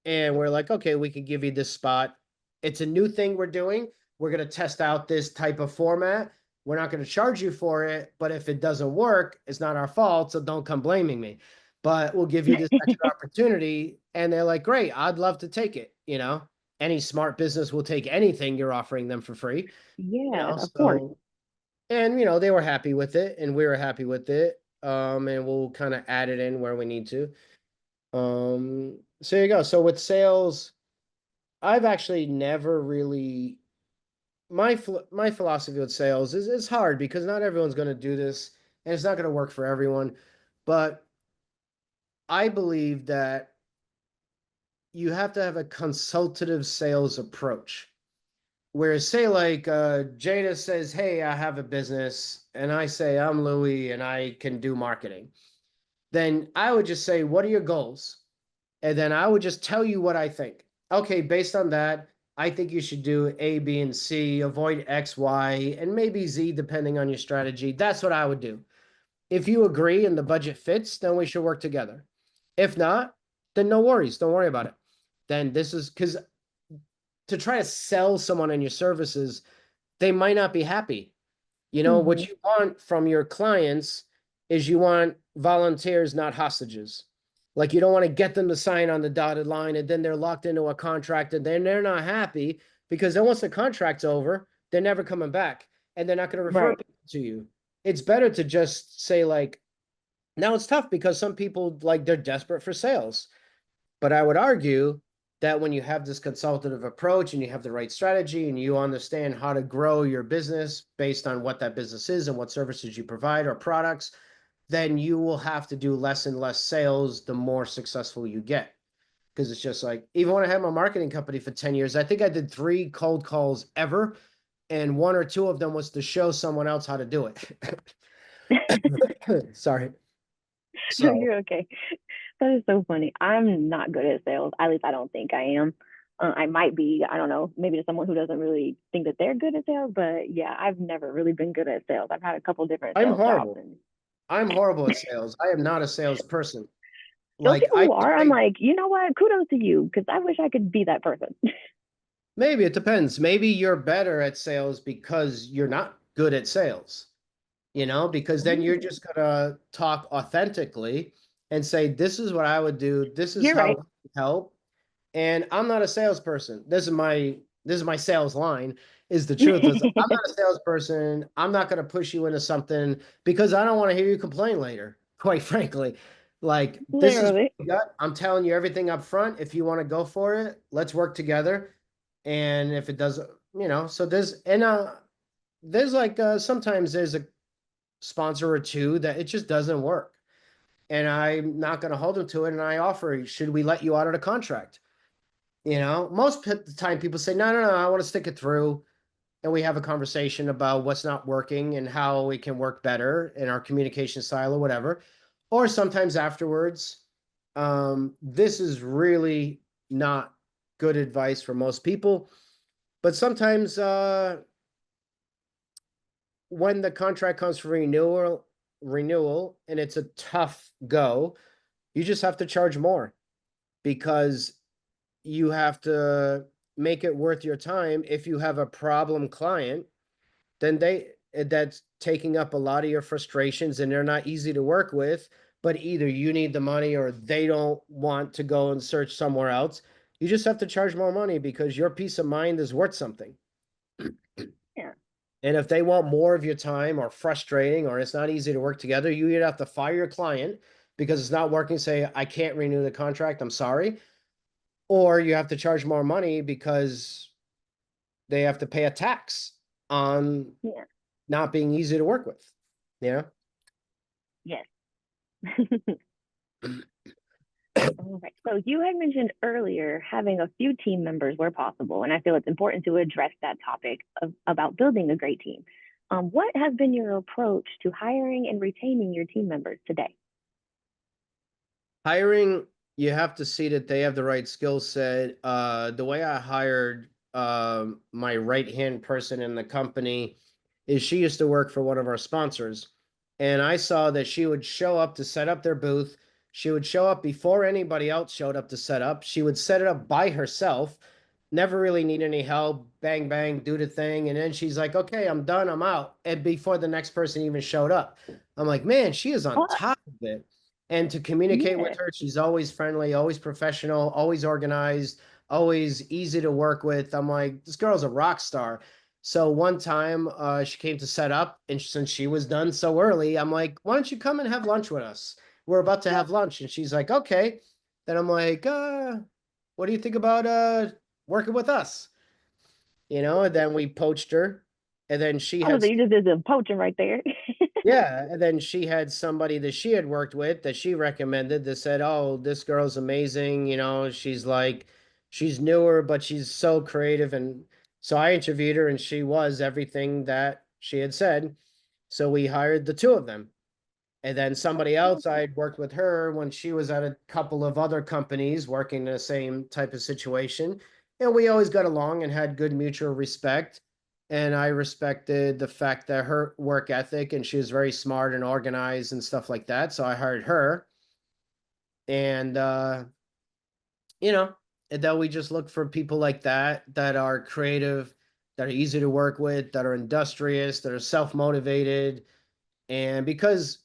and we're like, okay, we could give you this spot. It's a new thing we're doing. We're going to test out this type of format. We're not going to charge you for it, but if it doesn't work, it's not our fault. So don't come blaming me. But we'll give you this extra opportunity. And they're like, great, I'd love to take it. You know, any smart business will take anything you're offering them for free. You Yeah, know, of course. so, and, you know, they were happy with it and we were happy with it. And we'll kind of add it in where we need to. So there you go. So with sales, I've actually never really my philosophy with sales is hard because not everyone's going to do this and it's not going to work for everyone. But I believe that you have to have a consultative sales approach. Whereas say like Jada says, "Hey, I have a business," and I say, "I'm Louie and I can do marketing." Then I would just say, "What are your goals?" And then I would just tell you what I think. Okay, based on that, I think you should do A, B, and C, avoid X, Y, and maybe Z, depending on your strategy. That's what I would do. If you agree and the budget fits, then we should work together. If not, then no worries. Don't worry about it. Then this is because to try to sell someone on your services, they might not be happy. You know, Hmm. what you want from your clients is you want volunteers, not hostages. Like you don't want to get them to sign on the dotted line and then they're locked into a contract and then they're not happy because then once the contract's over, they're never coming back and they're not going to refer Right. people to you. It's better to just say like, now it's tough because some people like they're desperate for sales. But I would argue that when you have this consultative approach and you have the right strategy and you understand how to grow your business based on what that business is and what services you provide or products, then you will have to do less and less sales the more successful you get. because it's just like, even when I had my marketing company for 10 years, I think I did 3 cold calls ever, and 1 or 2 of them was to show someone else how to do it. Sorry. No, So you're okay. That is so funny. I'm not good at sales. At least I don't think I am. I might be, I don't know, maybe to someone who doesn't really think that they're good at sales, but yeah, I've never really been good at sales. I've had a couple different I'm sales jobs, horrible. and I'm horrible at sales. I am not a salesperson. those Like people I who are, I'm I like, you know what? Kudos to you, because I wish I could be that person. maybe it depends. Maybe you're better at sales because you're not good at sales, because then you're Ooh, just gonna talk authentically and say, this is what I would do, this is you're how right. it would help. And I'm not a salesperson. This is my sales line, is the truth. Is I'm not a salesperson. I'm not gonna push you into something because I don't want to hear you complain later, quite frankly. Like, this is what Literally. you got. I'm telling you everything up front. If you want to go for it, let's work together. And if it doesn't, so there's like sometimes there's a sponsor or two that it just doesn't work. And I'm not going to hold them to it. And I offer, should we let you out of the contract? Most of the time people say, no, no, no, I want to stick it through. And we have a conversation about what's not working and how we can work better in our communication style or whatever. Or sometimes afterwards, this is really not good advice for most people. But sometimes when the contract comes for renewal and it's a tough go, you just have to charge more because you have to make it worth your time. If you have a problem client, then that's taking up a lot of your frustrations and they're not easy to work with, but either you need the money or they don't want to go and search somewhere else. You just have to charge more money because your peace of mind is worth something. Yeah. And if they want more of your time or frustrating or it's not easy to work together, you either have to fire your client because it's not working, say, I can't renew the contract, I'm sorry. Or you have to charge more money because they have to pay a tax on Yeah. not being easy to work with. Yeah. Yes. All right. So you had mentioned earlier having a few team members where possible, and I feel it's important to address that topic about building a great team. What has been your approach to hiring and retaining your team members today? Hiring, you have to see that they have the right skill set. The way I hired my right-hand person in the company is she used to work for one of our sponsors. And I saw that she would show up to set up their booth. She would show up before anybody else showed up to set up. She would set it up by herself, never really need any help, bang, bang, do the thing. And then she's like, okay, I'm done, I'm out. And before the next person even showed up, I'm like, man, she is on Oh, top of it. And to communicate with yeah. her, she's always friendly, always professional, always organized, always easy to work with. I'm like, this girl's a rock star. So one time she came to set up, and since she was done so early, I'm like, why don't you come and have lunch with us? We're about to have lunch. And she's like, okay. Then I'm like, what do you think about working with us? And then we poached her. And then she I was had like, you just did the poaching right there. yeah, and then she had somebody that she had worked with that she recommended that said, "Oh, this girl's amazing, she's newer, but she's so creative." And so I interviewed her and she was everything that she had said. So we hired the 2 of them. And then That's somebody else, awesome. I'd worked with her when she was at a couple of other companies working in the same type of situation. And we always got along and had good mutual respect. And I respected the fact that her work ethic and she was very smart and organized and stuff like that. So I hired her. And you know, and then we just look for people like that are creative, that are easy to work with, that are industrious, that are self-motivated. And because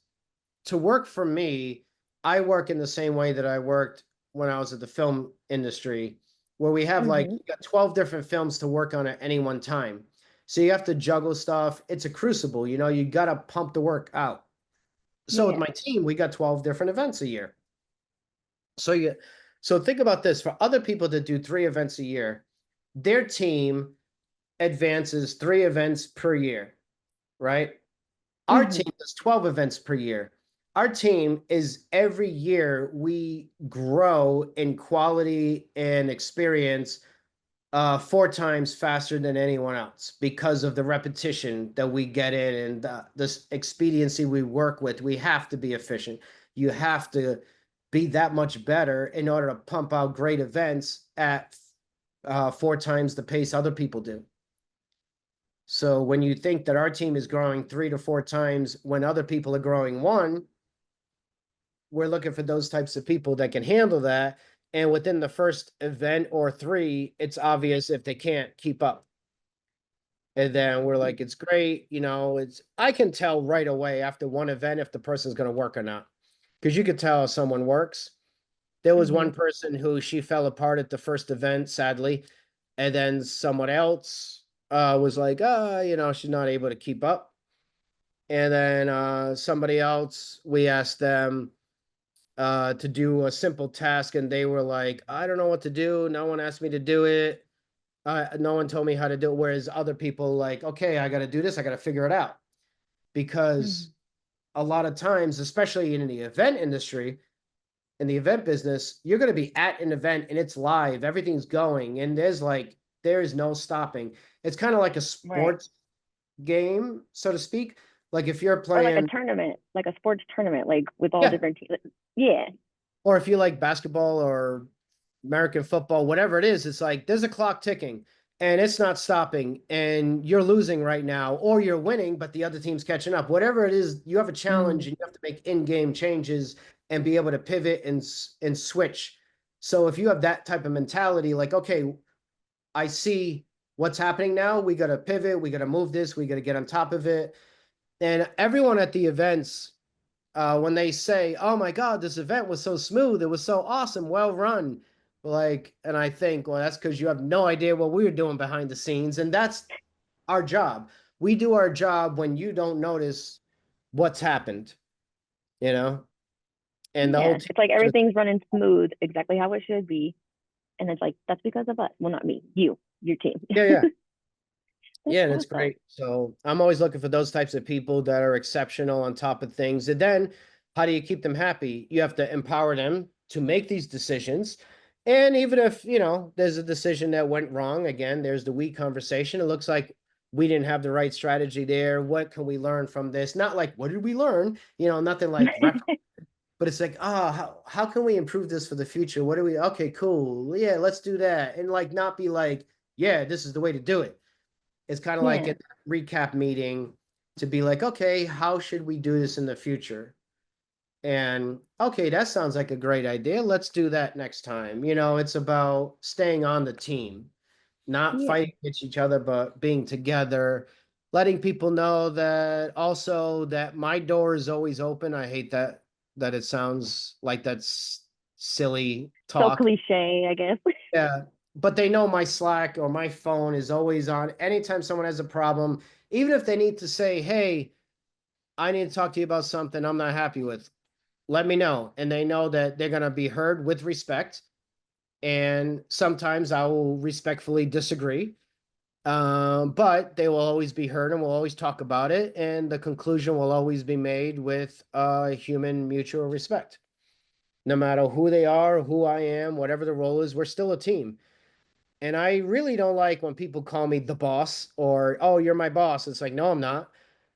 to work for me, I work in the same way that I worked when I was at the film industry, where we have like Hmm. you got 12 different films to work on at any one time. So you have to juggle stuff. It's a crucible, you got to pump the work out. So with Yeah. my team, we got 12 different events a year. So so think about this for other people that do 3 events a year, their team advances 3 events per year, right? Our Hmm. team does 12 events per year. our team is every year we grow in quality and experience 4 times faster than anyone else because of the repetition that we get in and this expediency we work with. We have to be efficient. You have to be that much better in order to pump out great events at 4 times the pace other people do. So when you think that our team is growing 3 to 4 times when other people are growing one, we're looking for those types of people that can handle that. And within the first event or three, it's obvious if they can't keep up. And then we're like, it's great, I can tell right away after one event if the person's going to work or not. Because you could tell if someone works. There was Mm-hmm. one person who she fell apart at the first event, sadly. And then someone else was like, she's not able to keep up. And then somebody else, we asked them to do a simple task, and they were like, I don't know what to do. No one asked me to do it. No one told me how to do it. Whereas other people like, okay, I got to do this. I got to figure it out. Mm-hmm. Because a lot of times, especially in the event industry, in the event business, you're going to be at an event and it's live, everything's going, and there's no stopping. It's kind of like a Right. sports game, so to speak. Like if you're Or like a playing, tournament, like a sports tournament, like with all yeah, different teams. Yeah. or if you like basketball or American football, whatever it is, it's like there's a clock ticking and it's not stopping and you're losing right now, or you're winning, but the other team's catching up. Whatever it is, you have a challenge Mm. and you have to make in-game changes and be able to pivot and switch. So if you have that type of mentality, like, okay, I see what's happening now. We got to pivot. We got to move this. We got to get on top of it. And everyone at the events, when they say, "Oh my God, this event was so smooth. It was so awesome. Well run." Like, and I think, well, that's because you have no idea what we were doing behind the scenes. And that's our job. We do our job when you don't notice what's happened, you know? And the whole Yeah. team It's like just, everything's running smooth, exactly how it should be. And it's like, that's because of us. Well, not me, you, your team. yeah, yeah. That's Yeah, and it's awesome. great. So I'm always looking for those types of people that are exceptional on top of things. And then how do you keep them happy? You have to empower them to make these decisions. And even if, there's a decision that went wrong, again, there's the we conversation. It looks like we didn't have the right strategy there. What can we learn from this? Not like, what did we learn? Nothing like but it's like, how can we improve this for the future? What do we, okay, cool. Yeah, let's do that. And like, not be like, yeah, this is the way to do it. It's kind of like Yeah. a recap meeting to be like, okay, how should we do this in the future? And okay, that sounds like a great idea. Let's do that next time. It's about staying on the team, not Yeah. fighting against each other, but being together, letting people know that also that my door is always open. I hate that it sounds like that's silly So talk. cliche, I guess. Yeah, but they know my Slack or my phone is always on. Anytime someone has a problem, even if they need to say, "Hey, I need to talk to you about something I'm not happy with," let me know. And they know that they're going to be heard with respect. And sometimes I will respectfully disagree. But they will always be heard and we'll always talk about it. And the conclusion will always be made with human mutual respect. No matter who they are, who I am, whatever the role is, we're still a team. And I really don't like when people call me the boss or, oh, you're my boss. It's like, no, I'm not.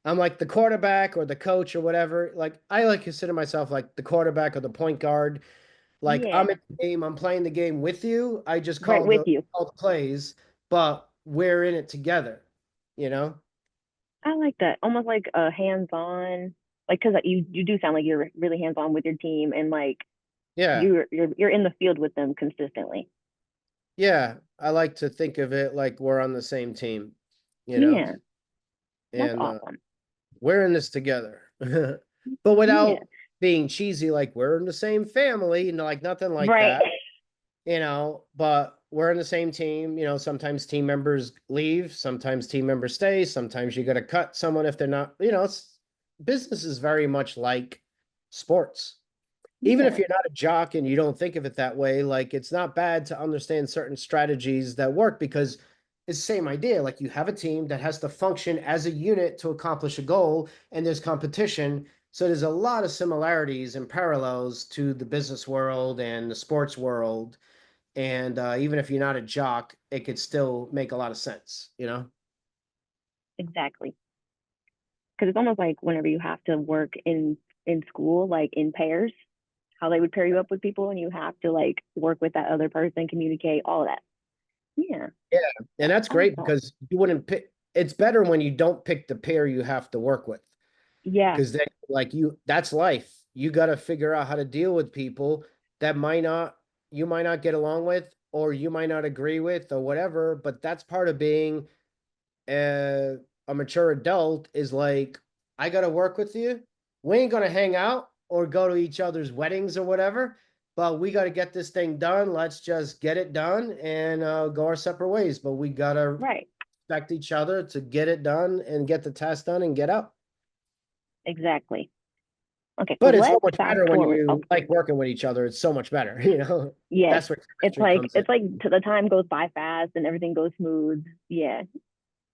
I'm like the quarterback or the coach or whatever. Like, I like consider myself like the quarterback or the point guard. Like, Yeah. I'm in the game, I'm playing the game with you. I just Right with you. call the plays, but we're in it together, you know? I like that. Almost like a hands-on, like because you do sound like you're really hands-on with your team, and like Yeah. you're in the field with them consistently. Yeah. I like to think of it like we're on the same team, you know? Yeah, that's And awesome. we're in this together. But Yeah. without being cheesy, like we're in the same family, like nothing like Right. that, but we're in the same team. Sometimes team members leave, sometimes team members stay, sometimes you got to cut someone if they're not, business is very much like sports. Even if Yeah. you're not a jock and you don't think of it that way, like it's not bad to understand certain strategies that work because it's the same idea. Like you have a team that has to function as a unit to accomplish a goal, and there's competition. So there's a lot of similarities and parallels to the business world and the sports world. And even if you're not a jock, it could still make a lot of sense, you know? Exactly. Because it's almost like whenever you have to work in school, like in pairs, how they would pair you up with people, and you have to like work with that other person, communicate, all of that. Yeah, Yeah. And that's great awesome. because you wouldn't pick, it's better when you don't pick the pair you have to work with. Yeah, Because then, like that's life. You got to figure out how to deal with people that you might not get along with, or you might not agree with, or whatever. But that's part of being a, a mature adult is like, I got to work with you. We ain't going to hang out or go to each other's weddings or whatever, but we got to get this thing done. Let's just get it done and go our separate ways. But we got to right. respect each other to get it done and get the task done and get out. Exactly. Okay, so But it's so let's much fast better when forward. Oh, you like working with each other. It's so much better, you know. yes. That's where chemistry comes in. It's like the time goes by fast and everything goes smooth. Yeah.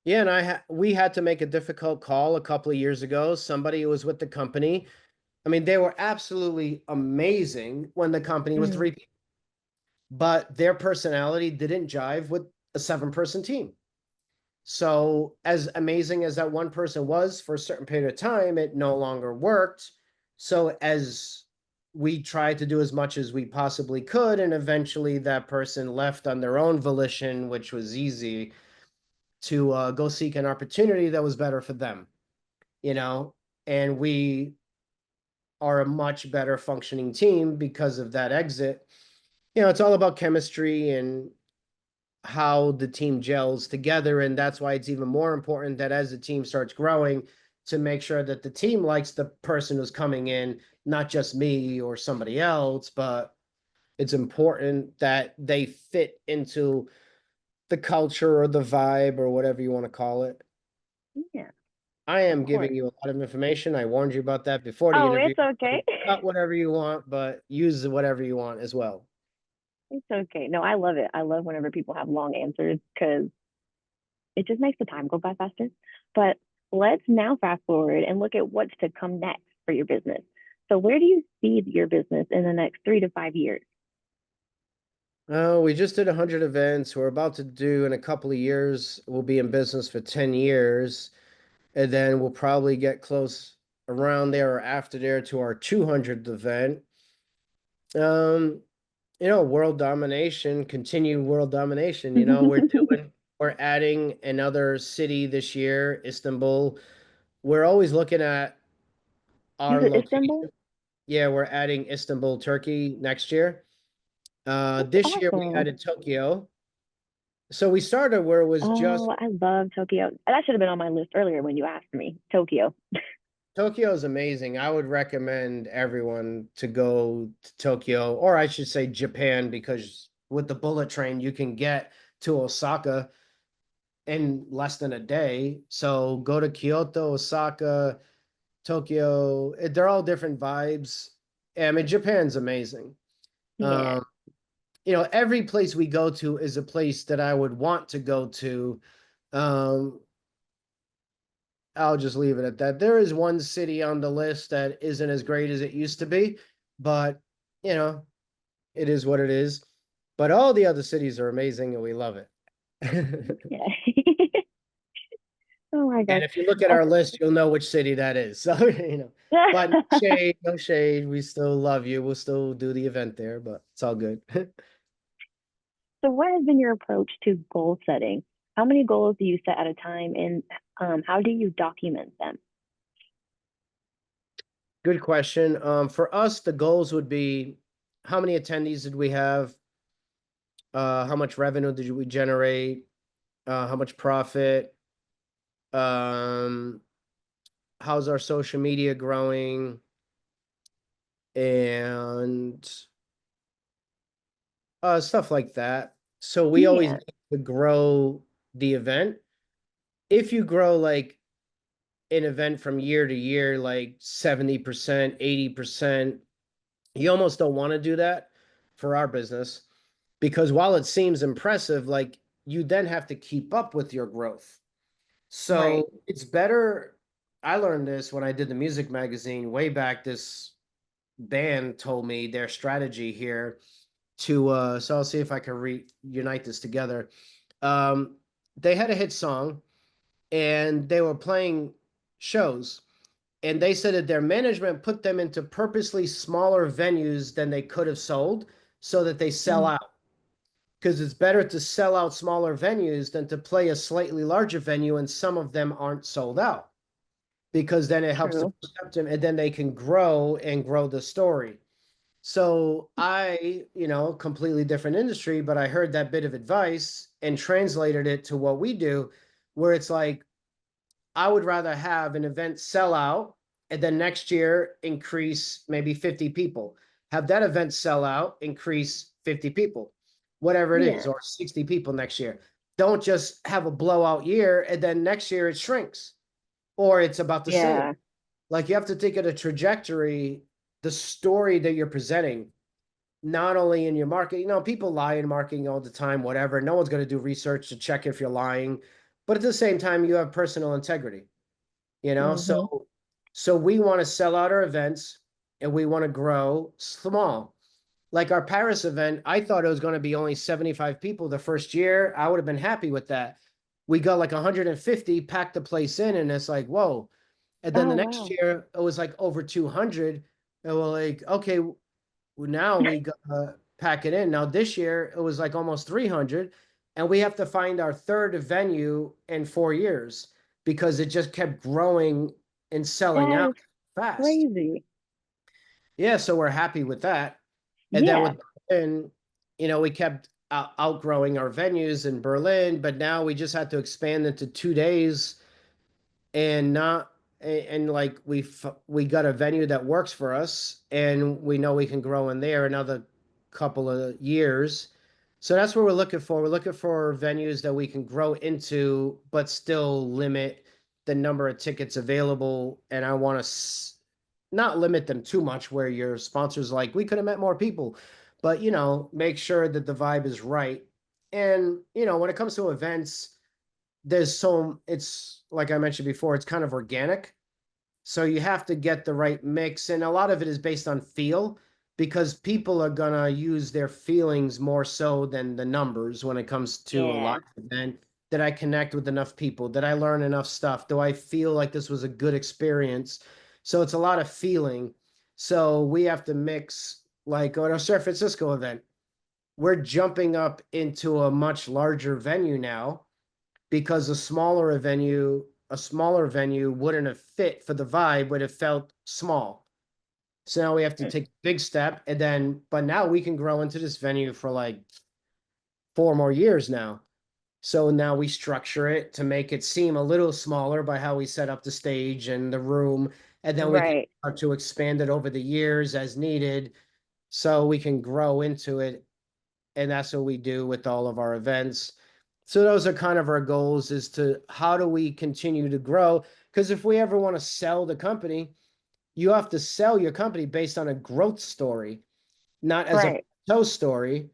Yeah, and we had to make a difficult call a couple of years ago. Somebody who was with the company. I mean, they were absolutely amazing when the company was Mm, three people, but their personality didn't jive with a seven-person team. So, as amazing as that one person was for a certain period of time, it no longer worked. So, as we tried to do as much as we possibly could, and eventually that person left on their own volition, which was easy to go seek an opportunity that was better for them, you know, and we are a much better functioning team because of that exit. You know, it's all about chemistry and how the team gels together. And that's why it's even more important that as the team starts growing, to make sure that the team likes the person who's coming in, not just me or somebody else, but it's important that they fit into the culture or the vibe or whatever you want to call it. yeah, I of am course. giving you a lot of information. I warned you about that before the Oh, interview. it's okay. Cut whatever you want, but use whatever you want as well. It's okay. No, I love it. I love whenever people have long answers because it just makes the time go by faster. But let's now fast forward and look at what's to come next for your business. So, where do you see your business in the next 3 to 5 years? Oh, we just did 100 events. We're about to do in a couple of years. We'll be in business for 10 years. And then we'll probably get close around there or after there to our 200th event. Um, world domination, continued world domination. You know, we're adding another city this year, Istanbul. We're always looking at You our said Istanbul? location. Yeah, we're adding Istanbul, Turkey next year. That's This year we awesome. added Tokyo. So we started where it was just Oh, I love Tokyo. That should have been on my list earlier when you asked me. Tokyo. Tokyo is amazing. I would recommend everyone to go to Tokyo, or I should say Japan, because with the bullet train you can get to Osaka in less than a day. So go to Kyoto, Osaka, Tokyo. They're all different vibes. I mean, Japan's amazing. Yeah, Um, every place we go to is a place that I would want to go to. Um, I'll just leave it at that. There is one city on the list that isn't as great as it used to be, but you know, it is what it is. But all the other cities are amazing and we love it. yeah. Oh my And gosh. if you look at our Okay. list, you'll know which city that is. So, but no shade, no shade. We still love you. We'll still do the event there, but it's all good. So, what has been your approach to goal setting? How many goals do you set at a time, and how do you document them? Good question. For us, the goals would be how many attendees did we have? How much revenue did we generate? How much profit? Um, how's our social media growing? And stuff like that. So we always Yeah, need to grow the event. If you grow like an event from year to year, like 70%, 80%, you almost don't want to do that for our business because while it seems impressive, like you then have to keep up with your growth. right. So it's better. I learned this when I did the music magazine way back. This band told me their strategy here to so I'll see if I can reunite this together. Um, they had a hit song and they were playing shows, and they said that their management put them into purposely smaller venues than they could have sold so that they sell Mm, out, because it's better to sell out smaller venues than to play a slightly larger venue and some of them aren't sold out, because then it helps to true. protect them and then they can grow and grow the story. So I, completely different industry, but I heard that bit of advice and translated it to what we do, where it's like, I would rather have an event sell out and then next year increase maybe 50 people. Have that event sell out, increase 50 people, whatever it is, Yeah. or 60 people next year. Don't just have a blowout year and then next year it shrinks or it's about the same. Yeah. Like you have to think of the trajectory, the story that you're presenting, not only in your market. People lie in marketing all the time, whatever. No one's going to do research to check if you're lying. But at the same time, you have personal integrity, Mm-hmm. so we want to sell out our events and we want to grow small. Like our Paris event, I thought it was going to be only 75 people the first year. I would have been happy with that. We got like 150, packed the place in, and it's like, whoa. And then Oh, the next wow. year, it was like over 200. And we're like, okay, now we got to pack it in. Now this year, it was like almost 300. And we have to find our third venue in 4 years because it just kept growing and selling That out is fast. crazy. Yeah, so we're happy with that. And then Yeah. with Berlin, we kept outgrowing our venues in Berlin, but now we just had to expand into 2 days and not and like we got a venue that works for us and we know we can grow in there another couple of years. So that's what we're looking for. We're looking for venues that we can grow into but still limit the number of tickets available, and I want to not limit them too much where your sponsors like we could have met more people, but make sure that the vibe is right. And when it comes to events, it's like I mentioned before, it's kind of organic. So you have to get the right mix. And a lot of it is based on feel, because people are going to use their feelings more so than the numbers when it comes to a Yeah. live event. Did I connect with enough people? Did I learn enough stuff? Do I feel like this was a good experience? So it's a lot of feeling. So we have to mix, like at our San Francisco event, we're jumping up into a much larger venue now because a smaller venue wouldn't have fit for the vibe, would have felt small. So now we have to take a big step, but now we can grow into this venue for like 4 more years now. So now we structure it to make it seem a little smaller by how we set up the stage and the room, and then we can Right. start to expand it over the years as needed, so we can grow into it. And that's what we do with all of our events. So those are kind of our goals, is to how do we continue to grow? Because if we ever want to sell the company, you have to sell your company based on a growth story, not as a Right. plateau story.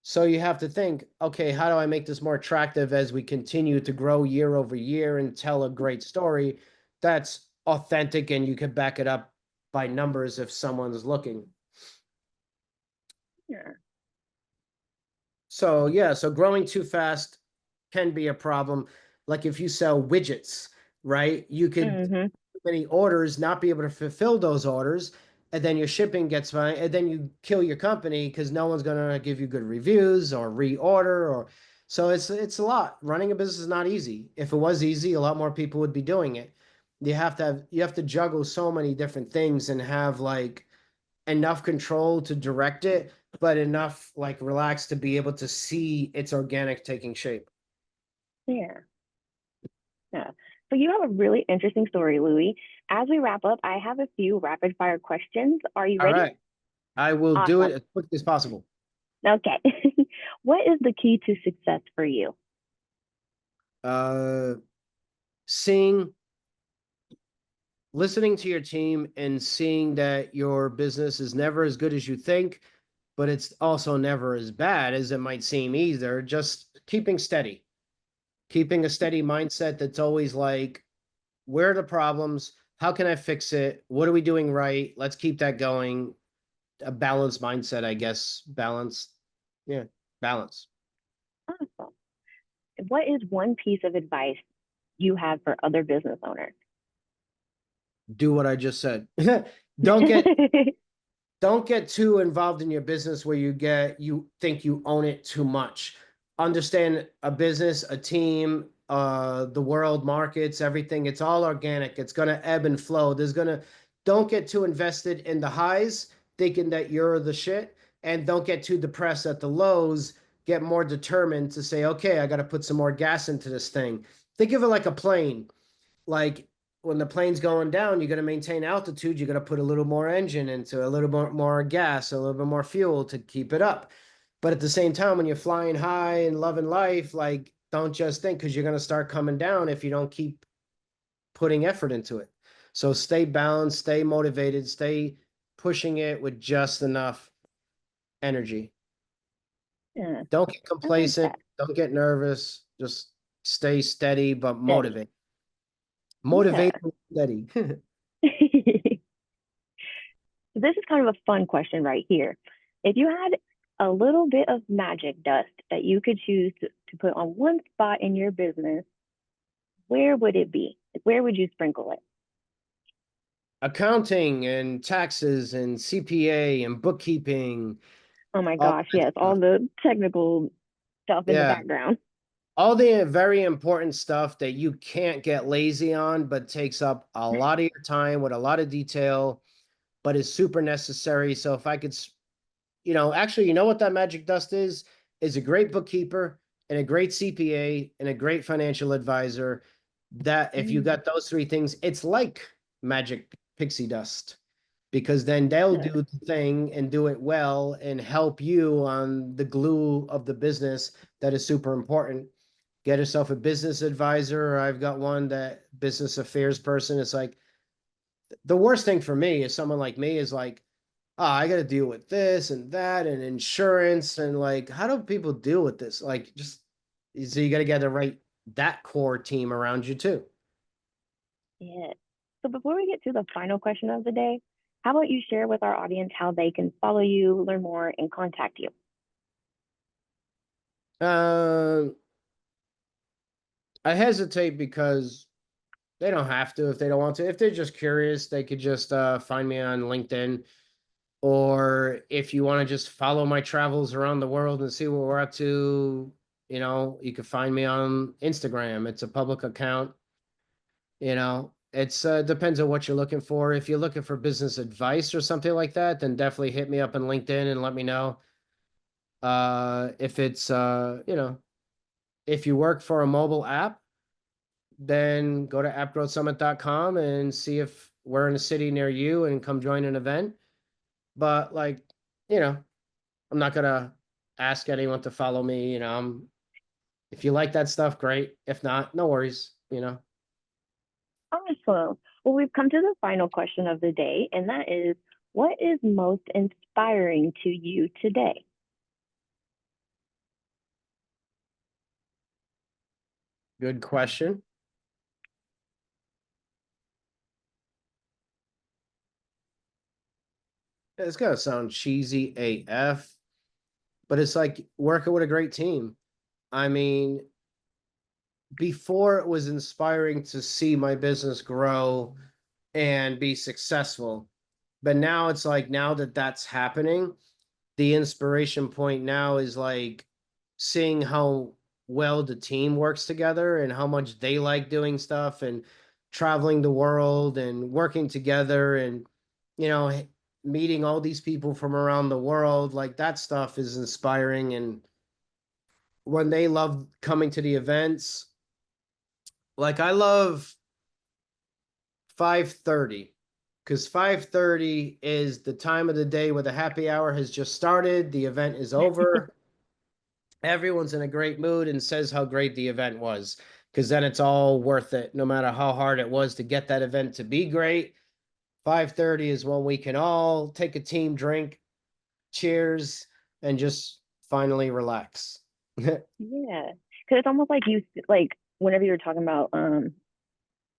So you have to think, okay, how do I make this more attractive as we continue to grow year over year and tell a great story that's authentic and you can back it up by numbers if someone's looking. Yeah. So yeah, so growing too fast can be a problem. Like if you sell widgets, right? You could Mm-hmm. many orders, not be able to fulfill those orders, and then your shipping gets fine, and then you kill your company because no one's gonna give you good reviews or reorder, or so it's a lot. Running a business is not easy. If it was easy, a lot more people would be doing it. You have to juggle so many different things and have like enough control to direct it, but enough like relax to be able to see its organic taking shape. Yeah. Yeah. So you have a really interesting story, Louie. As we wrap up, I have a few rapid fire questions. Are you All ready? right. I will do it Awesome. as quickly as possible. Okay. What is the key to success for you? Uh, seeing, listening to your team and seeing that your business is never as good as you think, but it's also never as bad as it might seem either. Just keeping steady, keeping a steady mindset that's always like where are the problems? How can I fix it? What are we doing right? Let's keep that going. A balanced mindset, I guess. Balance. Yeah, balance. Awesome. What is one piece of advice you have for other business owners? Do what I just said. Don't get don't get too involved in your business where you think you own it too much. Understand a business, a team, the world, markets, everything. It's all organic. It's gonna ebb and flow. Don't get too invested in the highs, thinking that you're the shit, and don't get too depressed at the lows. Get more determined to say, okay, I got to put some more gas into this thing. Think of it like a plane. Like when the plane's going down, you're going to maintain altitude. You're going to put a little more engine into a little more gas, a little bit more fuel to keep it up. But at the same time, when you're flying high and loving life, like don't just think because you're going to start coming down if you don't keep putting effort into it. So stay balanced, stay motivated, stay pushing it with just enough energy. Yeah, Don't get I like complacent. that. Don't get nervous. Just stay steady, but Steady. motivate. Yeah. Motivate and steady. This is kind of a fun question right here. If you had a little bit of magic dust that you could choose to put on one spot in your business, where would it be? Where would you sprinkle it? Accounting and taxes and CPA and bookkeeping, Oh my all gosh, that yes, all stuff. the technical stuff in the Yeah, background. all the very important stuff that you can't get lazy on, but takes up a lot of your time with a lot of detail, but is super necessary. So if I could, actually, you know what that magic dust is? Is a great bookkeeper and a great CPA and a great financial advisor. That if you Mm, got those three things, it's like magic pixie dust. Because then they'll yeah, do the thing and do it well and help you on the glue of the business that is super important. Get yourself a business advisor. I've got one that business affairs person. It's like the worst thing for me is someone like me is like, oh, I got to deal with this and that and insurance and like, how do people deal with this? Like, just so you got to get the right that core team around you too. yeah. So before we get to the final question of the day, how about you share with our audience how they can follow you, learn more, and contact you? Um, I hesitate because they don't have to if they don't want to. If they're just curious, they could just find me on LinkedIn. Or if you want to just follow my travels around the world and see what we're up to, you can find me on Instagram. It's a public account. It's depends on what you're looking for. If you're looking for business advice or something like that, then definitely hit me up on LinkedIn and let me know. If it's if you work for a mobile app, then go to appgrowthsummit.com and see if we're in a city near you and come join an event. But like, you know, I'm not gonna ask anyone to follow me. If you like that stuff, great. If not, no worries. Awesome. Well, we've come to the final question of the day, and that is what is most inspiring to you today? Good question. It's gonna sound cheesy AF, but it's like working with a great team. I mean, before it was inspiring to see my business grow and be successful. But now it's like now that that's happening, the inspiration point now is like seeing how well the team works together and how much they like doing stuff and traveling the world and working together and you know meeting all these people from around the world. Like that stuff is inspiring. And when they love coming to the events, like I love 5:30 because 5:30 is the time of the day where the happy hour has just started, the event is over, everyone's in a great mood and says how great the event was, because then it's all worth it no matter how hard it was to get that event to be great. 5:30 is when we can all take a team drink, cheers, and just finally relax. Yeah, because it's almost like you like whenever you're talking about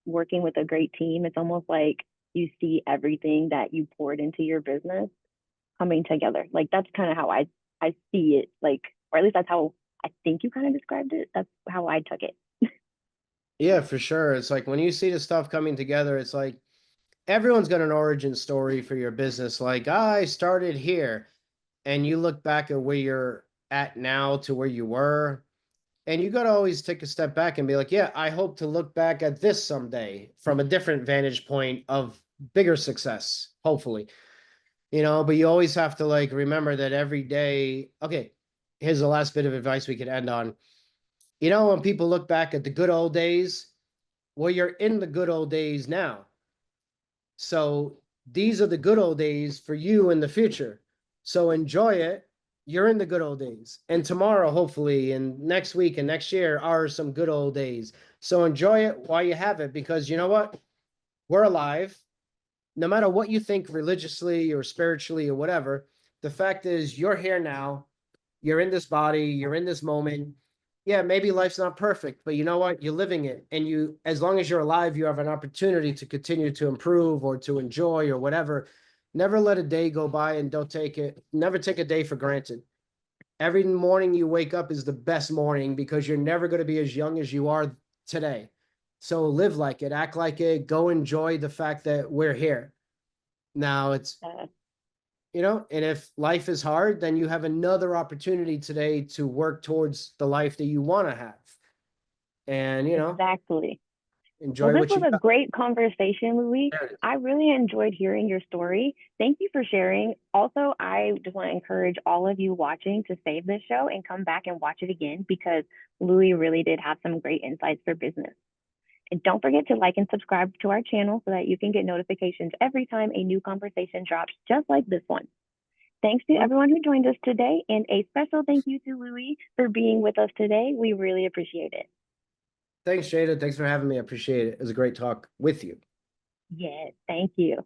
working with a great team, it's almost like you see everything that you poured into your business coming together. Like that's kind of how I see it, like, or at least that's how I think you kind of described it. That's how I took it. Yeah, for sure. It's like when you see the stuff coming together, it's like everyone's got an origin story for your business. Like, I started here, and you look back at where you're at now to where you were, and you got to always take a step back and be like, yeah, I hope to look back at this someday from a different vantage point of bigger success, hopefully. But you always have to like remember that every day. Okay, here's the last bit of advice we could end on. When people look back at the good old days, well, you're in the good old days now. So these are the good old days for you in the future. So enjoy it. You're in the good old days. And tomorrow, hopefully, and next week and next year are some good old days. So enjoy it while you have it, because you know what? We're alive. No matter what you think religiously or spiritually or whatever, the fact is you're here now. You're in this body, you're in this moment. Yeah, maybe life's not perfect, but you know what? You're living it. And as long as you're alive, you have an opportunity to continue to improve or to enjoy or whatever. Never let a day go by and never take a day for granted. Every morning you wake up is the best morning because you're never going to be as young as you are today. So live like it, act like it, go enjoy the fact that we're here. Now Uh, and if life is hard, then you have another opportunity today to work towards the life that you want to have. And, exactly. Well, enjoy this what was you a got. great conversation, Louie. There it is. I really enjoyed hearing your story. Thank you for sharing. Also, I just want to encourage all of you watching to save this show and come back and watch it again because Louie really did have some great insights for business. And don't forget to like and subscribe to our channel so that you can get notifications every time a new conversation drops, just like this one. Thanks to Well, everyone who joined us today, and a special thank you to Louie for being with us today. We really appreciate it. thanks, Jada. Thanks for having me. I appreciate it. It was a great talk with you. Yes, thank you.